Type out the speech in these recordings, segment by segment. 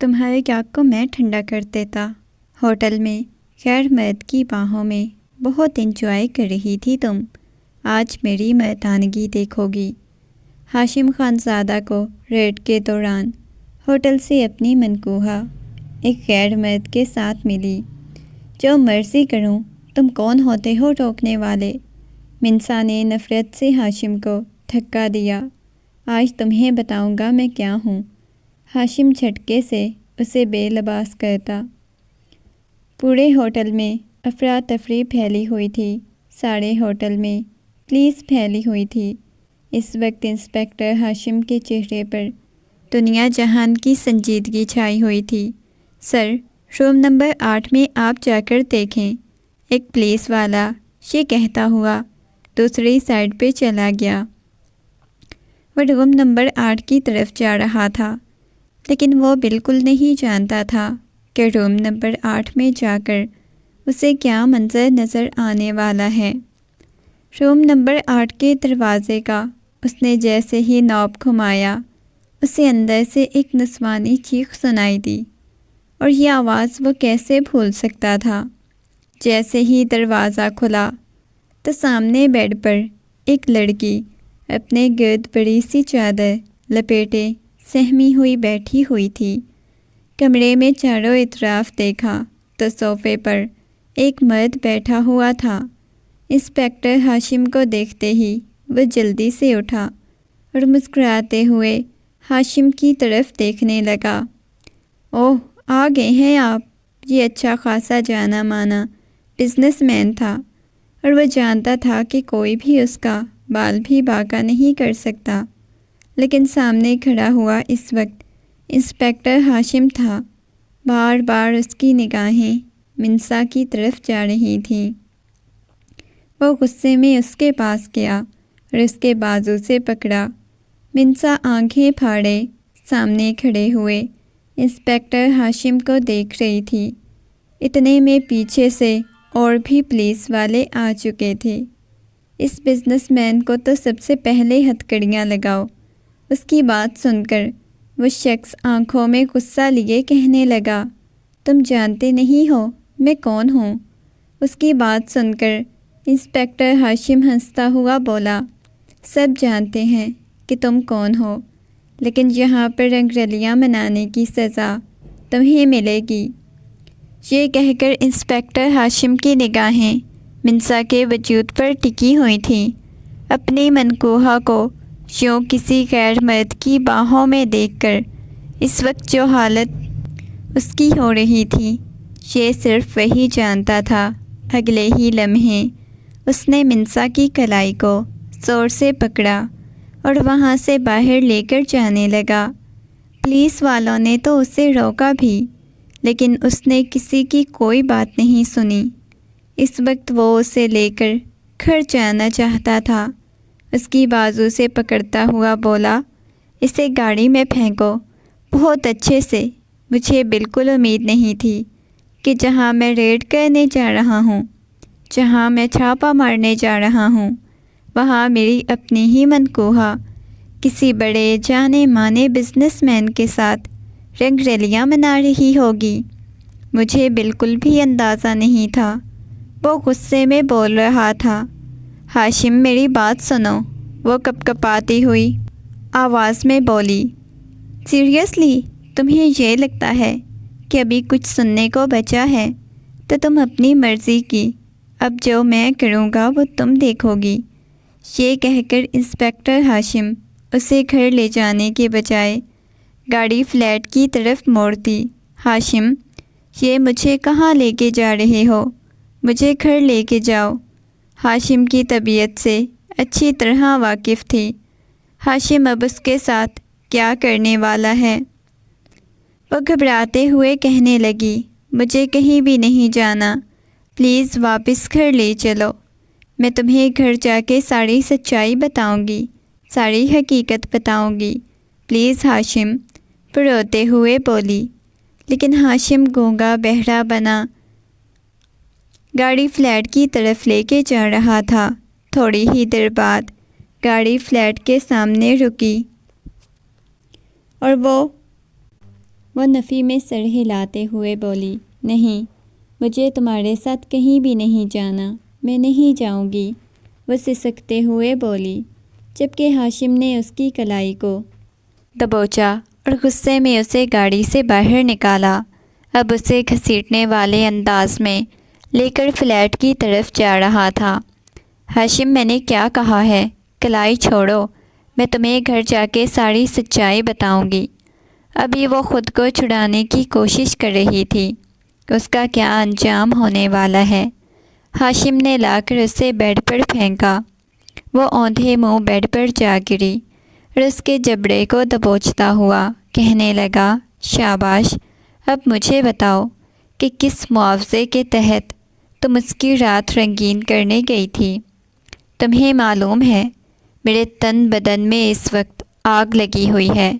تمہارے گاہک کو میں ٹھنڈا کر دیتا۔ ہوٹل میں غیر مرد کی باہوں میں بہت انجوائے کر رہی تھی تم، آج میری مردانگی دیکھو گی۔ ہاشم خان زادہ کو ریڈ کے دوران ہوٹل سے اپنی منکوہا ایک غیر مرد کے ساتھ ملی۔ جو مرضی کروں، تم کون ہوتے ہو روکنے والے؟ منسا نے نفرت سے ہاشم کو دھکا دیا۔ آج تمہیں بتاؤں گا میں کیا ہوں۔ ہاشم جھٹکے سے اسے بے لباس کرتا۔ پورے ہوٹل میں افراتفری پھیلی ہوئی تھی، سارے ہوٹل میں پولیس پھیلی ہوئی تھی۔ اس وقت انسپکٹر ہاشم کے چہرے پر دنیا جہان کی سنجیدگی چھائی ہوئی تھی۔ سر، روم نمبر 8 میں آپ جا کر دیکھیں، ایک پولیس والا یہ کہتا ہوا دوسری سائڈ پہ چلا گیا۔ وہ روم نمبر 8 کی طرف جا رہا تھا، لیکن وہ بالکل نہیں جانتا تھا کہ روم نمبر 8 میں جا کر اسے کیا منظر نظر آنے والا ہے۔ روم نمبر 8 کے دروازے کا اس نے جیسے ہی نوب گھمایا، اسے اندر سے ایک نسوانی چیخ سنائی دی، اور یہ آواز وہ کیسے بھول سکتا تھا۔ جیسے ہی دروازہ کھلا تو سامنے بیڈ پر ایک لڑکی اپنے گرد بڑی سی چادر لپیٹے سہمی ہوئی بیٹھی ہوئی تھی۔ کمرے میں چاروں اطراف دیکھا تو صوفے پر ایک مرد بیٹھا ہوا تھا۔ انسپکٹر ہاشم کو دیکھتے ہی وہ جلدی سے اٹھا اور مسکراتے ہوئے ہاشم کی طرف دیکھنے لگا۔ اوہ، آ گئے ہیں آپ۔ یہ اچھا خاصا جانا مانا بزنس مین تھا، اور وہ جانتا تھا کہ کوئی بھی اس کا بال بھی باکا نہیں کر سکتا، لیکن سامنے کھڑا ہوا اس وقت انسپکٹر ہاشم تھا۔ بار بار اس کی نگاہیں منسا کی طرف جا رہی تھیں۔ وہ غصے میں اس کے پاس گیا اور اس کے بازو سے پکڑا۔ منسا آنکھیں پھاڑے سامنے کھڑے ہوئے انسپکٹر ہاشم کو دیکھ رہی تھی۔ اتنے میں پیچھے سے اور بھی پولیس والے آ چکے تھے۔ اس بزنس مین کو تو سب سے پہلے ہتھکڑیاں لگاؤ۔ اس کی بات سن کر وہ شخص آنکھوں میں غصہ لیے کہنے لگا، تم جانتے نہیں ہو میں کون ہوں؟ اس کی بات سن کر انسپکٹر ہاشم ہنستا ہوا بولا، سب جانتے ہیں کہ تم کون ہو، لیکن یہاں پر رنگ رلیاں منانے کی سزا تمہیں ملے گی۔ یہ کہہ کر انسپکٹر ہاشم کی نگاہیں منسا کے وجود پر ٹکی ہوئی تھیں۔ اپنی منکوہا کو یوں کسی غیر مرد کی باہوں میں دیکھ کر اس وقت جو حالت اس کی ہو رہی تھی، یہ صرف وہی جانتا تھا۔ اگلے ہی لمحے اس نے منسا کی کلائی کو زور سے پکڑا اور وہاں سے باہر لے کر جانے لگا۔ پولیس والوں نے تو اسے روکا بھی، لیکن اس نے کسی کی کوئی بات نہیں سنی۔ اس وقت وہ اسے لے کر گھر جانا چاہتا تھا۔ اس کی بازو سے پکڑتا ہوا بولا، اسے گاڑی میں پھینکو بہت اچھے سے۔ مجھے بالکل امید نہیں تھی کہ جہاں میں ریڈ کرنے جا رہا ہوں، جہاں میں چھاپا مارنے جا رہا ہوں، وہاں میری اپنی ہی منکوہا کسی بڑے جانے مانے بزنس مین کے ساتھ رنگ ریلیاں منا رہی ہوگی۔ مجھے بالکل بھی اندازہ نہیں تھا۔ وہ غصے میں بول رہا تھا۔ ہاشم، میری بات سنو، وہ کپکپاتی ہوئی آواز میں بولی۔ سیریسلی تمہیں یہ لگتا ہے کہ ابھی کچھ سننے کو بچا ہے تو تم اپنی مرضی کی، اب جو میں کروں گا وہ تم دیکھو گی۔ یہ کہہ کر انسپکٹر ہاشم اسے گھر لے جانے کے بجائے گاڑی فلیٹ کی طرف موڑ دی۔ ہاشم، یہ مجھے کہاں لے کے جا رہے ہو؟ مجھے گھر لے کے جاؤ۔ ہاشم کی طبیعت سے اچھی طرح واقف تھی۔ ہاشم اب اس کے ساتھ کیا کرنے والا ہے؟ وہ گھبراتے ہوئے کہنے لگی، مجھے کہیں بھی نہیں جانا، پلیز واپس گھر لے چلو۔ میں تمہیں گھر جا کے ساری سچائی بتاؤں گی، ساری حقیقت بتاؤں گی، پلیز ہاشم، وہ روتے ہوئے بولی۔ لیکن ہاشم گونگا بہرا بنا گاڑی فلیٹ کی طرف لے کے جا رہا تھا۔ تھوڑی ہی دیر بعد گاڑی فلیٹ کے سامنے رکی اور وہ وہ نفی میں سر ہلاتے ہوئے بولی، نہیں، مجھے تمہارے ساتھ کہیں بھی نہیں جانا، میں نہیں جاؤں گی، وہ سسکتے ہوئے بولی، جبکہ ہاشم نے اس کی کلائی کو دبوچا اور غصے میں اسے گاڑی سے باہر نکالا۔ اب اسے گھسیٹنے والے انداز میں لے کر فلیٹ کی طرف جا رہا تھا۔ ہاشم، میں نے کیا کہا ہے؟ کلائی چھوڑو، میں تمہیں گھر جا کے ساری سچائی بتاؤں گی۔ ابھی وہ خود کو چھڑانے کی کوشش کر رہی تھی، اس کا کیا انجام ہونے والا ہے۔ ہاشم نے لا کر اسے بیڈ پر پھینکا۔ وہ اوندھے منہ بیڈ پر جا گری اور اس کے جبڑے کو دبوچتا ہوا کہنے لگا، شاباش، اب مجھے بتاؤ کہ کس معاوضے کے تحت تم اس کی رات رنگین کرنے گئی تھی۔ تمہیں معلوم ہے میرے تن بدن میں اس وقت آگ لگی ہوئی ہے،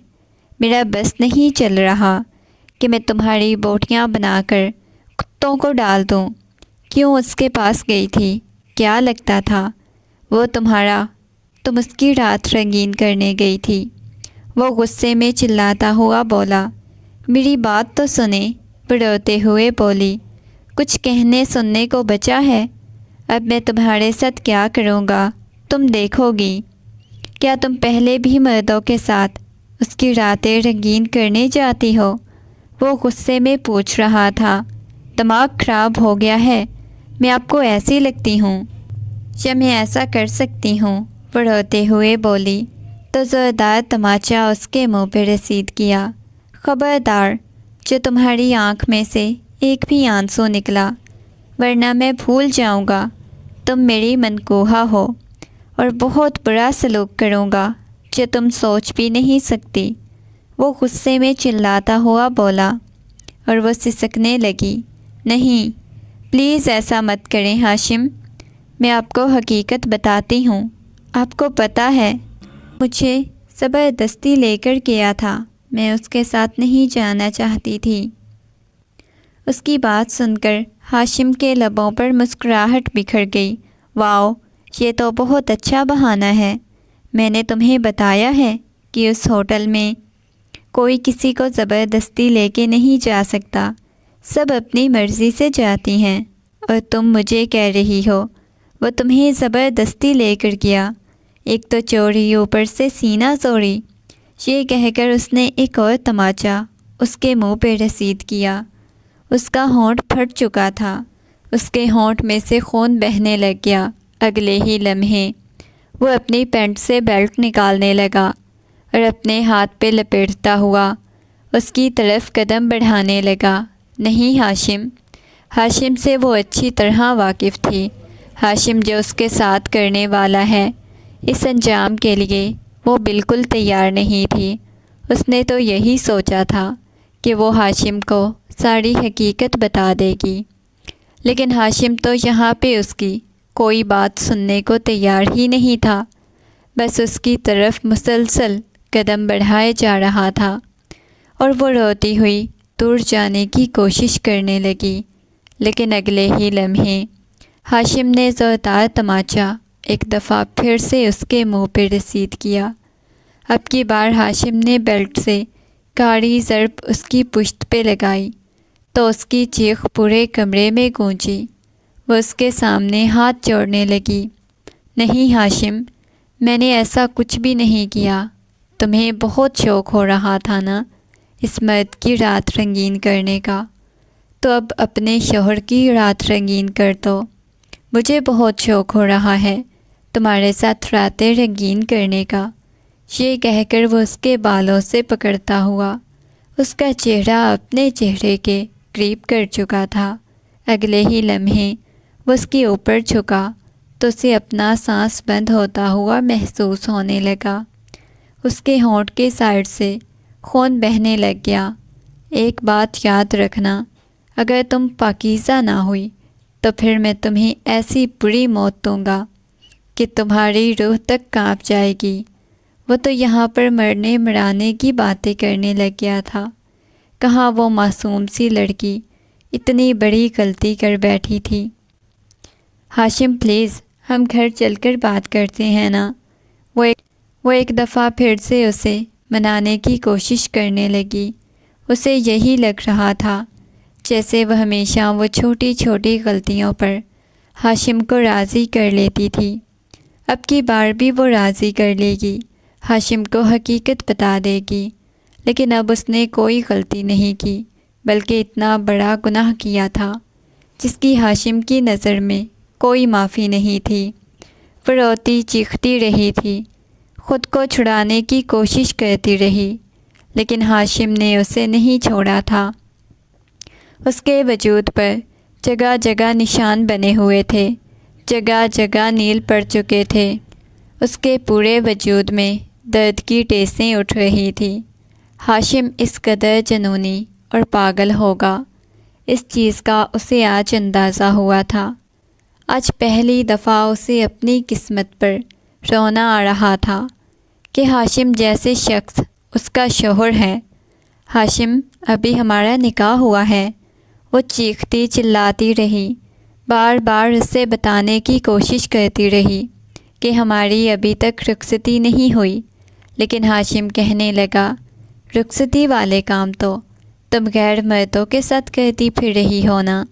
میرا بس نہیں چل رہا کہ میں تمہاری بوٹیاں بنا کر کتوں کو ڈال دوں۔ کیوں اس کے پاس گئی تھی؟ کیا لگتا تھا وہ تم اس کی رات رنگین کرنے گئی تھی؟ وہ غصے میں چلاتا ہوا بولا، میری بات تو سنیں، روتے ہوئے بولی، کچھ کہنے سننے کو بچا ہے؟ اب میں تمہارے ساتھ کیا کروں گا تم دیکھو گی۔ کیا تم پہلے بھی مردوں کے ساتھ اس کی راتیں رنگین کرنے جاتی ہو؟ وہ غصے میں پوچھ رہا تھا۔ دماغ خراب ہو گیا ہے؟ میں آپ کو ایسی لگتی ہوں یا میں ایسا کر سکتی ہوں؟ وہ روتے ہوئے بولی تو زوردار تماچا اس کے منہ پہ رسید کیا۔ خبردار، جو تمہاری آنکھ میں سے ایک بھی آنسو نکلا ورنہ میں بھول جاؤں گا تم میری منکوہا ہو اور بہت برا سلوک کروں گا جو تم سوچ بھی نہیں سکتی۔ وہ غصے میں چلاتا ہوا بولا اور وہ سسکنے لگی، نہیں، پلیز ایسا مت کریں ہاشم، میں آپ کو حقیقت بتاتی ہوں۔ آپ کو پتہ ہے مجھے زبردستی لے کر گیا تھا، میں اس کے ساتھ نہیں جانا چاہتی تھی۔ اس کی بات سن کر ہاشم کے لبوں پر مسکراہٹ بکھر گئی۔ واؤ، یہ تو بہت اچھا بہانہ ہے۔ میں نے تمہیں بتایا ہے کہ اس ہوٹل میں کوئی کسی کو زبردستی لے کے نہیں جا سکتا، سب اپنی مرضی سے جاتی ہیں، اور تم مجھے کہہ رہی ہو وہ تمہیں زبردستی لے کر گیا، ایک تو چوری اوپر سے سینہ زوری۔ یہ کہہ کر اس نے ایک اور تماچا اس کے منہ پہ رسید کیا۔ اس کا ہونٹ پھٹ چکا تھا، اس کے ہونٹ میں سے خون بہنے لگ گیا۔ اگلے ہی لمحے وہ اپنی پینٹ سے بیلٹ نکالنے لگا اور اپنے ہاتھ پہ لپیٹتا ہوا اس کی طرف قدم بڑھانے لگا۔ نہیں ہاشم سے وہ اچھی طرح واقف تھی۔ ہاشم جو اس کے ساتھ کرنے والا ہے، اس انجام کے لیے وہ بالکل تیار نہیں تھی۔ اس نے تو یہی سوچا تھا کہ وہ ہاشم کو ساری حقیقت بتا دے گی، لیکن ہاشم تو یہاں پہ اس کی کوئی بات سننے کو تیار ہی نہیں تھا، بس اس کی طرف مسلسل قدم بڑھائے جا رہا تھا، اور وہ روتی ہوئی دور جانے کی کوشش کرنے لگی۔ لیکن اگلے ہی لمحے ہاشم نے زوردار تماچا ایک دفعہ پھر سے اس کے منہ پہ رسید کیا۔ اب کی بار ہاشم نے بیلٹ سے کاڑی ضرب اس کی پشت پہ لگائی تو اس کی چیخ پورے کمرے میں گونجی۔ وہ اس کے سامنے ہاتھ جوڑنے لگی۔ نہیں ہاشم، میں نے ایسا کچھ بھی نہیں کیا، تمہیں بہت شوق ہو رہا تھا نا اس مرد کی رات رنگین کرنے کا، تو اب اپنے شوہر کی رات رنگین کر دو۔ مجھے بہت شوق ہو رہا ہے تمہارے ساتھ راتیں رنگین کرنے کا۔ یہ کہہ کر وہ اس کے بالوں سے پکڑتا ہوا اس کا چہرہ اپنے چہرے کے قریب کر چکا تھا۔ اگلے ہی لمحے وہ اس کے اوپر جھکا تو اسے اپنا سانس بند ہوتا ہوا محسوس ہونے لگا۔ اس کے ہونٹ کے سائڈ سے خون بہنے لگ گیا۔ ایک بات یاد رکھنا، اگر تم پاکیزہ نہ ہوئی تو پھر میں تمہیں ایسی بری موت دوں گا کہ تمہاری روح تک کانپ جائے گی۔ وہ تو یہاں پر مرنے مرانے کی باتیں کرنے لگ گیا تھا، کہاں وہ معصوم سی لڑکی اتنی بڑی غلطی کر بیٹھی تھی۔ ہاشم پلیز، ہم گھر چل کر بات کرتے ہیں نا۔ وہ ایک دفعہ پھر سے اسے منانے کی کوشش کرنے لگی۔ اسے یہی لگ رہا تھا جیسے وہ ہمیشہ وہ چھوٹی چھوٹی غلطیوں پر ہاشم کو راضی کر لیتی تھی۔ اب کی بار بھی وہ راضی کر لے گی، ہاشم کو حقیقت بتا دے گی۔ لیکن اب اس نے کوئی غلطی نہیں کی، بلکہ اتنا بڑا گناہ کیا تھا جس کی ہاشم کی نظر میں کوئی معافی نہیں تھی۔ وہ روتی چیختی رہی تھی، خود کو چھڑانے کی کوشش کرتی رہی، لیکن ہاشم نے اسے نہیں چھوڑا تھا۔ اس کے وجود پر جگہ جگہ نشان بنے ہوئے تھے، جگہ جگہ نیل پڑ چکے تھے۔ اس کے پورے وجود میں درد کی ٹیسیں اٹھ رہی تھیں۔ ہاشم اس قدر جنونی اور پاگل ہوگا، اس چیز کا اسے آج اندازہ ہوا تھا۔ آج پہلی دفعہ اسے اپنی قسمت پر رونا آ رہا تھا کہ ہاشم جیسے شخص اس کا شوہر ہے۔ ہاشم، ابھی ہمارا نکاح ہوا ہے، وہ چیختی چلاتی رہی، بار بار اسے بتانے کی کوشش کرتی رہی کہ ہماری ابھی تک رخصتی نہیں ہوئی، لیکن ہاشم کہنے لگا، رخصتی والے کام تو تم غیر مردوں کے ساتھ کرتی پھر رہی ہو نا،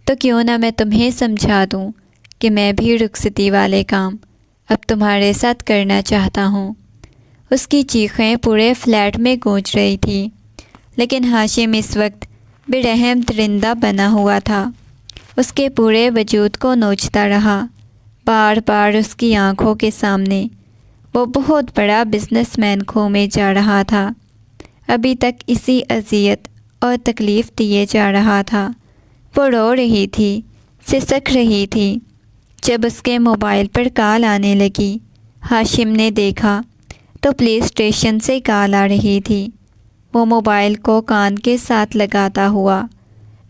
تو کیوں نہ میں تمہیں سمجھا دوں کہ میں بھی رخصتی والے کام اب تمہارے ساتھ کرنا چاہتا ہوں۔ اس کی چیخیں پورے فلیٹ میں گونج رہی تھی، لیکن ہاشم اس وقت بے رحم درندہ بنا ہوا تھا، اس کے پورے وجود کو نوچتا رہا۔ بار بار اس کی آنکھوں کے سامنے وہ بہت بڑا بزنس مین کھومے جا رہا تھا، ابھی تک اسی اذیت اور تکلیف دیے جا رہا تھا۔ وہ رو رہی تھی، سسک رہی تھی، جب اس کے موبائل پر کال آنے لگی۔ ہاشم نے دیکھا تو پولیس اسٹیشن سے کال آ رہی تھی۔ وہ موبائل کو کان کے ساتھ لگاتا ہوا،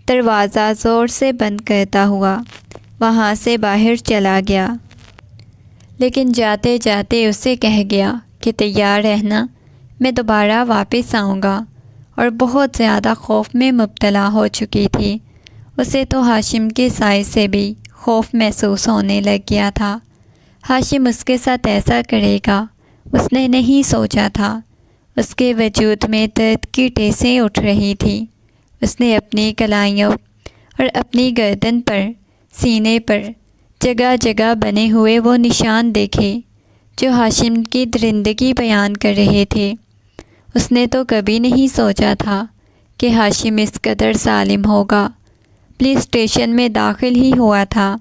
دروازہ زور سے بند کرتا ہوا وہاں سے باہر چلا گیا، لیکن جاتے جاتے اسے کہہ گیا کہ تیار رہنا، میں دوبارہ واپس آؤں گا، اور بہت زیادہ خوف میں مبتلا ہو چکی تھی۔ اسے تو ہاشم کے سائے سے بھی خوف محسوس ہونے لگ گیا تھا۔ ہاشم اس کے ساتھ ایسا کرے گا اس نے نہیں سوچا تھا۔ اس کے وجود میں درد کی ٹیسیں اٹھ رہی تھیں۔ اس نے اپنی کلائیوں اور اپنی گردن پر، سینے پر جگہ جگہ بنے ہوئے وہ نشان دیکھے جو ہاشم کی درندگی بیان کر رہے تھے۔ اس نے تو کبھی نہیں سوچا تھا کہ ہاشم اس قدر ظالم ہوگا۔ پولیس اسٹیشن میں داخل ہی ہوا تھا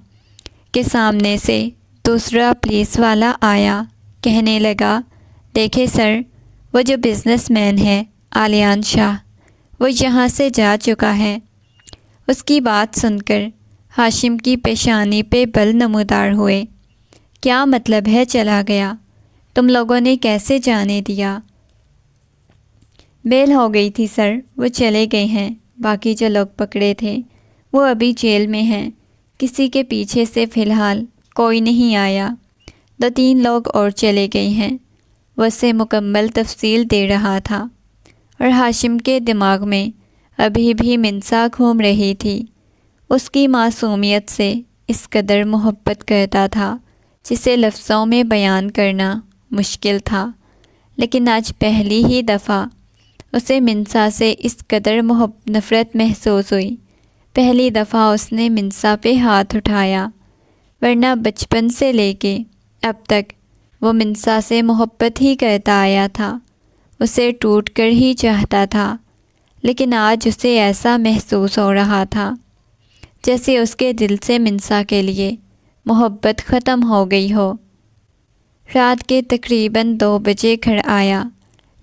کہ سامنے سے دوسرا پولیس والا آیا، کہنے لگا، دیکھیں سر، وہ جو بزنس مین ہے علیان شاہ، وہ یہاں سے جا چکا ہے۔ اس کی بات سن کر ہاشم کی پیشانی پہ بل نمودار ہوئے۔ کیا مطلب ہے چلا گیا؟ تم لوگوں نے کیسے جانے دیا؟ بیل ہو گئی تھی سر، وہ چلے گئے ہیں۔ باقی جو لوگ پکڑے تھے وہ ابھی جیل میں ہیں، کسی کے پیچھے سے فی الحال کوئی نہیں آیا، 2-3 لوگ اور چلے گئے ہیں۔ وہ اسے مکمل تفصیل دے رہا تھا، اور ہاشم کے دماغ میں ابھی بھی منسا گھوم رہی تھی۔ اس کی معصومیت سے اس قدر محبت کرتا تھا جسے لفظوں میں بیان کرنا مشکل تھا، لیکن آج پہلی ہی دفعہ اسے منسا سے اس قدر نفرت محسوس ہوئی۔ پہلی دفعہ اس نے منسا پہ ہاتھ اٹھایا، ورنہ بچپن سے لے کے اب تک وہ منسا سے محبت ہی کرتا آیا تھا، اسے ٹوٹ کر ہی چاہتا تھا، لیکن آج اسے ایسا محسوس ہو رہا تھا جیسے اس کے دل سے منسا کے لیے محبت ختم ہو گئی ہو۔ رات کے تقریباً 2 بجے گھر آیا،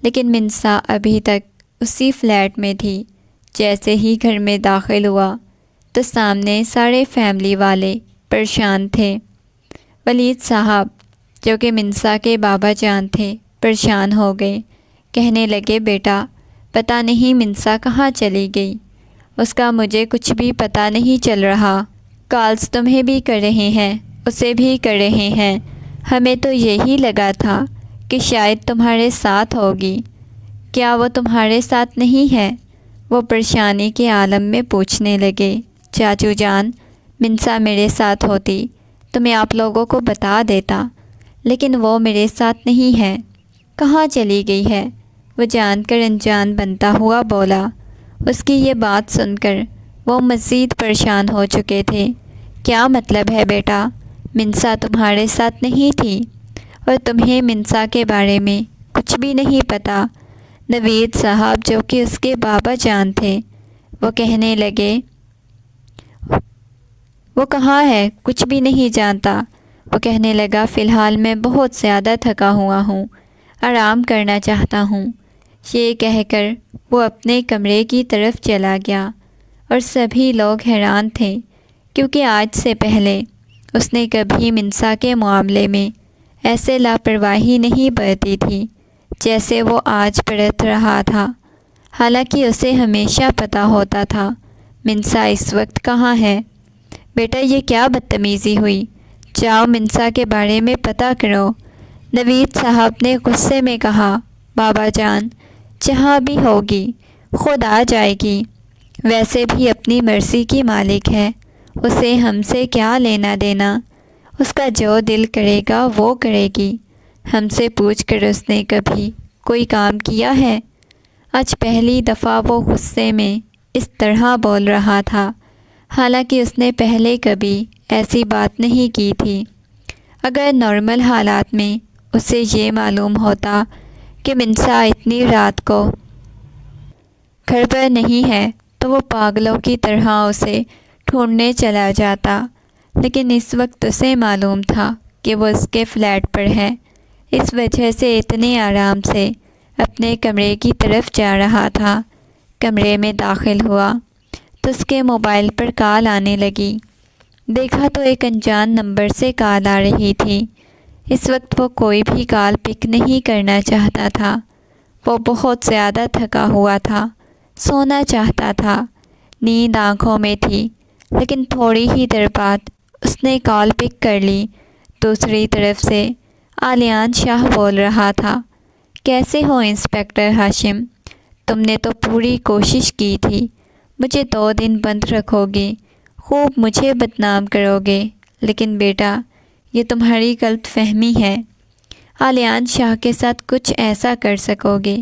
لیکن منسا ابھی تک اسی فلیٹ میں تھی۔ جیسے ہی گھر میں داخل ہوا تو سامنے سارے فیملی والے پریشان تھے۔ ولید صاحب، جو کہ منسا کے بابا جان تھے، پریشان ہو گئے، کہنے لگے، بیٹا پتہ نہیں منسا کہاں چلی گئی، اس کا مجھے کچھ بھی پتہ نہیں چل رہا، کالز تمہیں بھی کر رہے ہیں، اسے بھی کر رہے ہیں، ہمیں تو یہی لگا تھا کہ شاید تمہارے ساتھ ہوگی، کیا وہ تمہارے ساتھ نہیں ہے؟ وہ پریشانی کے عالم میں پوچھنے لگے۔ چاچو جان، منسا میرے ساتھ ہوتی تو میں آپ لوگوں کو بتا دیتا، لیکن وہ میرے ساتھ نہیں ہے۔ کہاں چلی گئی ہے؟ وہ جان کر انجان بنتا ہوا بولا۔ اس کی یہ بات سن کر وہ مزید پریشان ہو چکے تھے۔ کیا مطلب ہے بیٹا؟ منسا تمہارے ساتھ نہیں تھی اور تمہیں منسا کے بارے میں کچھ بھی نہیں پتہ؟ نوید صاحب جو کہ اس کے بابا جان تھے وہ کہنے لگے۔ وہ کہاں ہے؟ کچھ بھی نہیں جانتا۔ وہ کہنے لگا فی الحال میں بہت زیادہ تھکا ہوا ہوں، آرام کرنا چاہتا ہوں۔ یہ کہہ کر وہ اپنے کمرے کی طرف چلا گیا اور سبھی لوگ حیران تھے کیونکہ آج سے پہلے اس نے کبھی منسا کے معاملے میں ایسے لاپرواہی نہیں برتی تھی جیسے وہ آج برت رہا تھا۔ حالانکہ اسے ہمیشہ پتہ ہوتا تھا منسا اس وقت کہاں ہے۔ بیٹا یہ کیا بدتمیزی ہوئی؟ جاؤ منسا کے بارے میں پتہ کرو، نوید صاحب نے غصے میں کہا۔ بابا جان جہاں بھی ہوگی خود آ جائے گی، ویسے بھی اپنی مرضی کی مالک ہے، اسے ہم سے کیا لینا دینا، اس کا جو دل کرے گا وہ کرے گی، ہم سے پوچھ کر اس نے کبھی کوئی کام کیا ہے؟ آج پہلی دفعہ وہ غصے میں اس طرح بول رہا تھا، حالانکہ اس نے پہلے کبھی ایسی بات نہیں کی تھی۔ اگر نارمل حالات میں اسے یہ معلوم ہوتا کہ منسا اتنی رات کو گھر پر نہیں ہے تو وہ پاگلوں کی طرح اسے ڈھونڈنے چلا جاتا، لیکن اس وقت اسے معلوم تھا کہ وہ اس کے فلیٹ پر ہے، اس وجہ سے اتنے آرام سے اپنے کمرے کی طرف جا رہا تھا۔ کمرے میں داخل ہوا تو اس کے موبائل پر کال آنے لگی۔ دیکھا تو ایک انجان نمبر سے کال آ رہی تھی۔ اس وقت وہ کوئی بھی کال پک نہیں کرنا چاہتا تھا، وہ بہت زیادہ تھکا ہوا تھا، سونا چاہتا تھا، نیند آنکھوں میں تھی، لیکن تھوڑی ہی دیر بعد اس نے کال پک کر لی۔ دوسری طرف سے آلیان شاہ بول رہا تھا، کیسے ہو انسپکٹر ہاشم؟ تم نے تو پوری کوشش کی تھی، مجھے 2 دن بند رکھو گے، خوب مجھے بدنام کرو گے، لیکن بیٹا یہ تمہاری غلط فہمی ہے، آلیان شاہ کے ساتھ کچھ ایسا کر سکو گے؟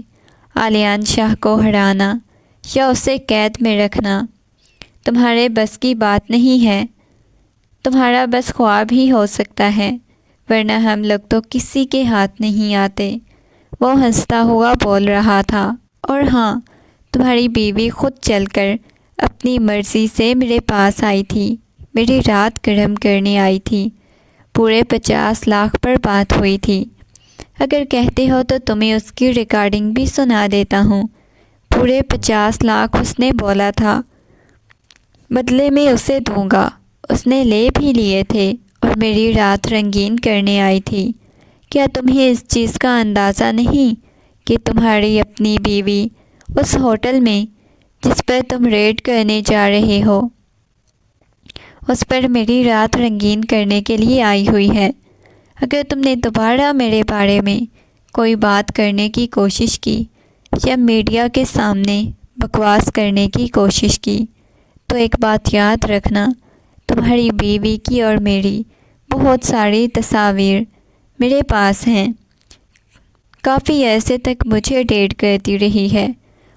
آلیان شاہ کو ہرانا یا اسے قید میں رکھنا تمہارے بس کی بات نہیں ہے، تمہارا بس خواب ہی ہو سکتا ہے، ورنہ ہم لوگ تو کسی کے ہاتھ نہیں آتے۔ وہ ہنستا ہوا بول رہا تھا، اور ہاں تمہاری بیوی خود چل کر اپنی مرضی سے میرے پاس آئی تھی، میری رات گرم کرنے آئی تھی، پورے 50 لاکھ پر بات ہوئی تھی، اگر کہتے ہو تو تمہیں اس کی ریکارڈنگ بھی سنا دیتا ہوں۔ پورے 50 لاکھ اس نے بولا تھا، بدلے میں اسے دوں گا، اس نے لے بھی لیے تھے اور میری رات رنگین کرنے آئی تھی۔ کیا تمہیں اس چیز کا اندازہ نہیں کہ تمہاری اپنی بیوی اس ہوٹل میں جس پر تم ریڈ کرنے جا رہے ہو اس پر میری رات رنگین کرنے کے لیے آئی ہوئی ہے؟ اگر تم نے دوبارہ میرے بارے میں کوئی بات کرنے کی کوشش کی یا میڈیا کے سامنے بکواس کرنے کی کوشش کی تو ایک بات یاد رکھنا، تمہاری بیوی کی اور میری بہت ساری تصاویر میرے پاس ہیں، کافی عرصے تک مجھے ڈیٹ کرتی رہی ہے۔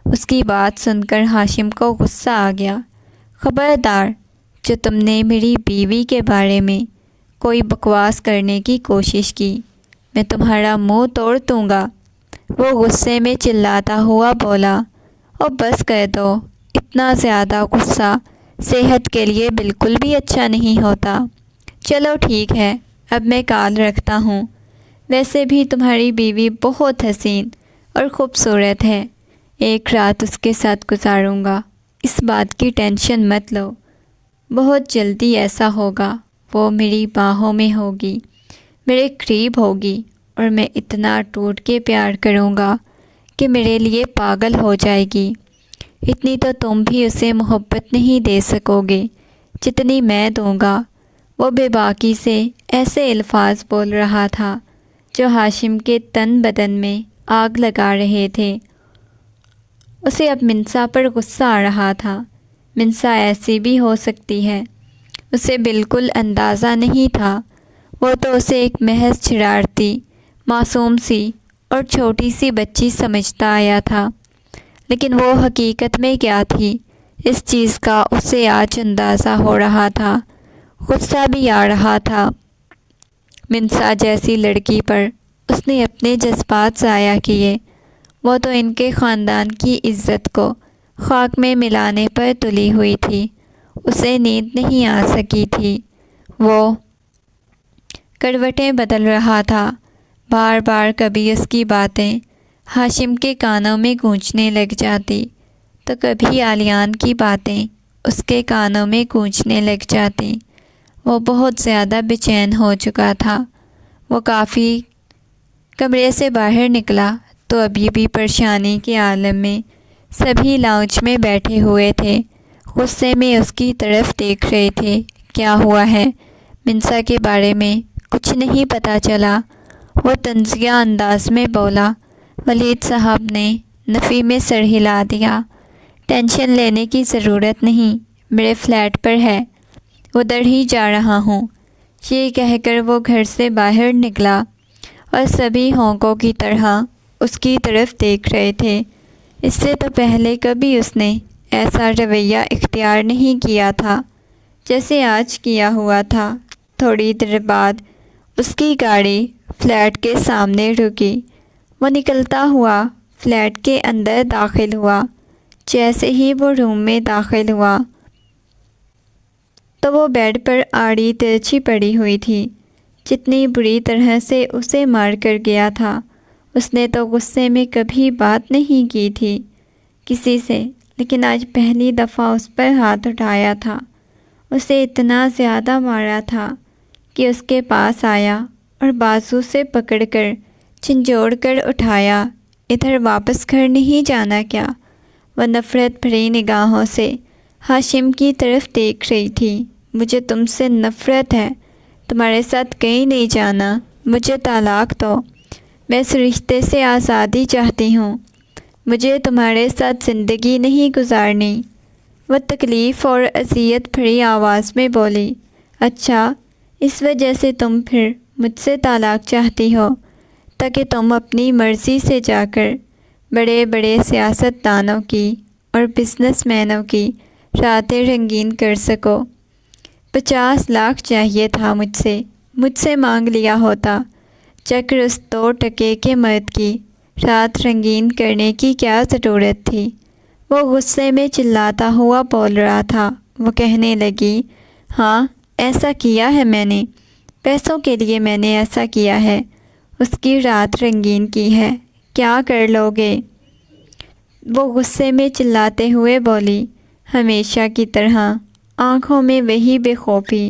اس کی بات سن کر ہاشم کو غصہ آ گیا۔ خبردار، جو تم نے میری بیوی کے بارے میں کوئی بکواس کرنے کی کوشش کی میں تمہارا منہ توڑ دوں گا۔ وہ غصے میں چلاتا ہوا بولا، اور بس کر دو، اتنا زیادہ غصہ صحت کے لیے بالکل بھی اچھا نہیں ہوتا۔ چلو ٹھیک ہے، اب میں کال رکھتا ہوں، ویسے بھی تمہاری بیوی بہت حسین اور خوبصورت ہے، ایک رات اس کے ساتھ گزاروں گا، اس بات کی ٹینشن مت لو، بہت جلدی ایسا ہوگا، وہ میری باہوں میں ہوگی، میرے قریب ہوگی، اور میں اتنا ٹوٹ کے پیار کروں گا کہ میرے لیے پاگل ہو جائے گی۔ اتنی تو تم بھی اسے محبت نہیں دے سکو گے جتنی میں دوں گا۔ وہ بے باکی سے ایسے الفاظ بول رہا تھا جو ہاشم کے تن بدن میں آگ لگا رہے تھے۔ اسے اب منسا پر غصہ آ رہا تھا۔ منسا ایسی بھی ہو سکتی ہے، اسے بالکل اندازہ نہیں تھا، وہ تو اسے ایک محض شرارتی معصوم سی اور چھوٹی سی بچی سمجھتا آیا تھا، لیکن وہ حقیقت میں کیا تھی اس چیز کا اسے آج اندازہ ہو رہا تھا۔ غصہ بھی آ رہا تھا۔ منسا جیسی لڑکی پر اس نے اپنے جذبات ضائع کیے۔ وہ تو ان کے خاندان کی عزت کو خاک میں ملانے پر تلی ہوئی تھی۔ اسے نیند نہیں آ سکی تھی۔ وہ کروٹیں بدل رہا تھا۔ بار بار کبھی اس کی باتیں ہاشم کے کانوں میں گونجنے لگ جاتی تو کبھی علیان کی باتیں اس کے کانوں میں گونجنے لگ جاتی۔ وہ بہت زیادہ بے چین ہو چکا تھا۔ وہ کافی کمرے سے باہر نکلا تو ابھی بھی پریشانی کے عالم میں سبھی لاؤنج میں بیٹھے ہوئے تھے، غصے میں اس کی طرف دیکھ رہے تھے۔ کیا ہوا ہے؟ منسا کے بارے میں کچھ نہیں پتہ چلا؟ وہ طنزیہ انداز میں بولا۔ ولید صاحب نے نفی میں سر ہلا دیا۔ ٹینشن لینے کی ضرورت نہیں، میرے فلیٹ پر ہے، ادھر ہی جا رہا ہوں۔ یہ کہہ کر وہ گھر سے باہر نکلا اور سبھی ہونکوں کی طرح اس کی طرف دیکھ رہے تھے۔ اس سے تو پہلے کبھی اس نے ایسا رویہ اختیار نہیں کیا تھا جیسے آج کیا ہوا تھا۔ تھوڑی دیر بعد اس کی گاڑی فلیٹ کے سامنے رکی۔ وہ نکلتا ہوا فلیٹ کے اندر داخل ہوا۔ جیسے ہی وہ روم میں داخل ہوا تو وہ بیڈ پر آڑی ترچھی پڑی ہوئی تھی۔ جتنی بری طرح سے اسے مار کر گیا تھا، اس نے تو غصے میں کبھی بات نہیں کی تھی کسی سے، لیکن آج پہلی دفعہ اس پر ہاتھ اٹھایا تھا۔ اسے اتنا زیادہ مارا تھا کہ اس کے پاس آیا اور بازو سے پکڑ کر جھنجھوڑ کر اٹھایا۔ ادھر واپس گھر نہیں جانا کیا؟ وہ نفرت بھری نگاہوں سے ہاشم کی طرف دیکھ رہی تھی۔ مجھے تم سے نفرت ہے، تمہارے ساتھ کہیں نہیں جانا، مجھے طلاق دو، میں اس رشتے سے آزادی چاہتی ہوں، مجھے تمہارے ساتھ زندگی نہیں گزارنی۔ وہ تکلیف اور اذیت بھری آواز میں بولی۔ اچھا، اس وجہ سے تم پھر مجھ سے طلاق چاہتی ہو تاکہ تم اپنی مرضی سے جا کر بڑے بڑے سیاست دانوں کی اور بزنس مینوں کی راتیں رنگین کر سکو۔ 50 لاکھ چاہیے تھا مجھ سے مانگ لیا ہوتا۔ چکر اس 2 ٹکے کے مرد کی رات رنگین کرنے کی کیا ضرورت تھی؟ وہ غصے میں چلاتا ہوا بول رہا تھا۔ وہ کہنے لگی، ہاں ایسا کیا ہے میں نے، پیسوں کے لیے میں نے ایسا کیا ہے، اس کی رات رنگین کی ہے، کیا کر لو گے؟ وہ غصے میں چلاتے ہوئے بولی۔ ہمیشہ کی طرح آنکھوں میں وہی بے خوفی،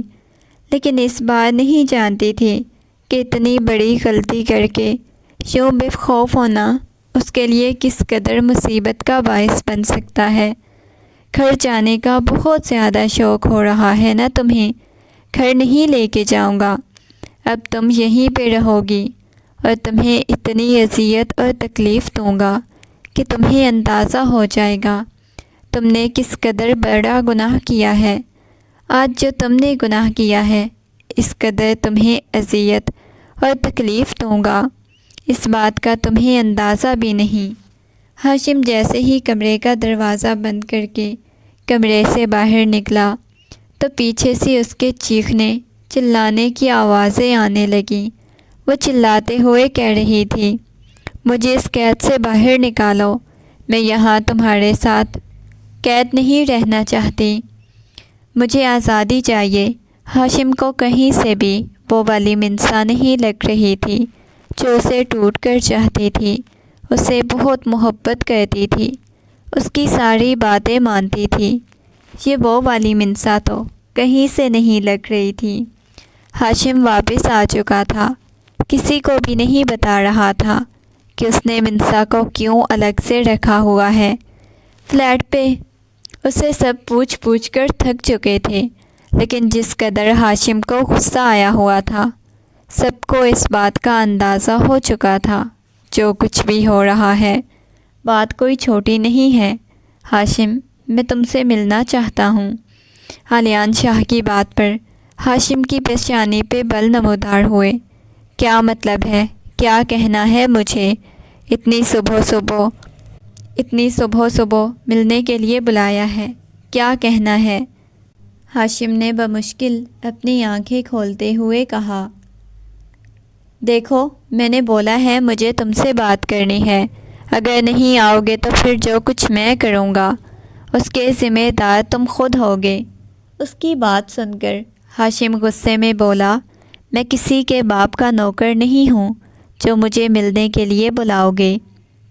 لیکن اس بار نہیں جانتی تھی کہ اتنی بڑی غلطی کر کے یوں بے خوف ہونا اس کے لیے کس قدر مصیبت کا باعث بن سکتا ہے۔ گھر جانے کا بہت زیادہ شوق ہو رہا ہے نا تمہیں؟ گھر نہیں لے کے جاؤں گا، اب تم یہیں پہ رہو گی اور تمہیں اتنی اذیت اور تکلیف دوں گا کہ تمہیں اندازہ ہو جائے گا تم نے کس قدر بڑا گناہ کیا ہے۔ آج جو تم نے گناہ کیا ہے، اس قدر تمہیں اذیت اور تکلیف دوں گا، اس بات کا تمہیں اندازہ بھی نہیں۔ ہاشم جیسے ہی کمرے کا دروازہ بند کر کے کمرے سے باہر نکلا تو پیچھے سے اس کے چیخنے چلانے کی آوازیں آنے لگیں۔ وہ چلاتے ہوئے کہہ رہی تھی، مجھے اس قید سے باہر نکالو، میں یہاں تمہارے ساتھ قید نہیں رہنا چاہتی، مجھے آزادی چاہیے۔ ہاشم کو کہیں سے بھی وہ والی منسا نہیں لگ رہی تھی جو اسے ٹوٹ کر چاہتی تھی، اسے بہت محبت کرتی تھی، اس کی ساری باتیں مانتی تھی۔ یہ وہ والی منسا تو کہیں سے نہیں لگ رہی تھی۔ ہاشم واپس آ چکا تھا، کسی کو بھی نہیں بتا رہا تھا کہ اس نے منسا کو کیوں الگ سے رکھا ہوا ہے۔ فلیٹ پہ اسے سب پوچھ کر تھک چکے تھے، لیکن جس قدر ہاشم کو غصہ آیا ہوا تھا، سب کو اس بات کا اندازہ ہو چکا تھا جو کچھ بھی ہو رہا ہے بات کوئی چھوٹی نہیں ہے۔ ہاشم، میں تم سے ملنا چاہتا ہوں۔ علیان شاہ کی بات پر ہاشم کی پیشانی پہ بل نمودار ہوئے۔ کیا مطلب ہے؟ کیا کہنا ہے مجھے؟ اتنی صبح صبح ملنے کے لیے بلایا ہے، کیا کہنا ہے؟ ہاشم نے بمشکل اپنی آنکھیں کھولتے ہوئے کہا، دیکھو میں نے بولا ہے مجھے تم سے بات کرنی ہے، اگر نہیں آؤ گے تو پھر جو کچھ میں کروں گا اس کے ذمہ دار تم خود ہوگے۔ اس کی بات سن کر ہاشم غصے میں بولا، میں کسی کے باپ کا نوکر نہیں ہوں جو مجھے ملنے کے لیے بلاؤ گے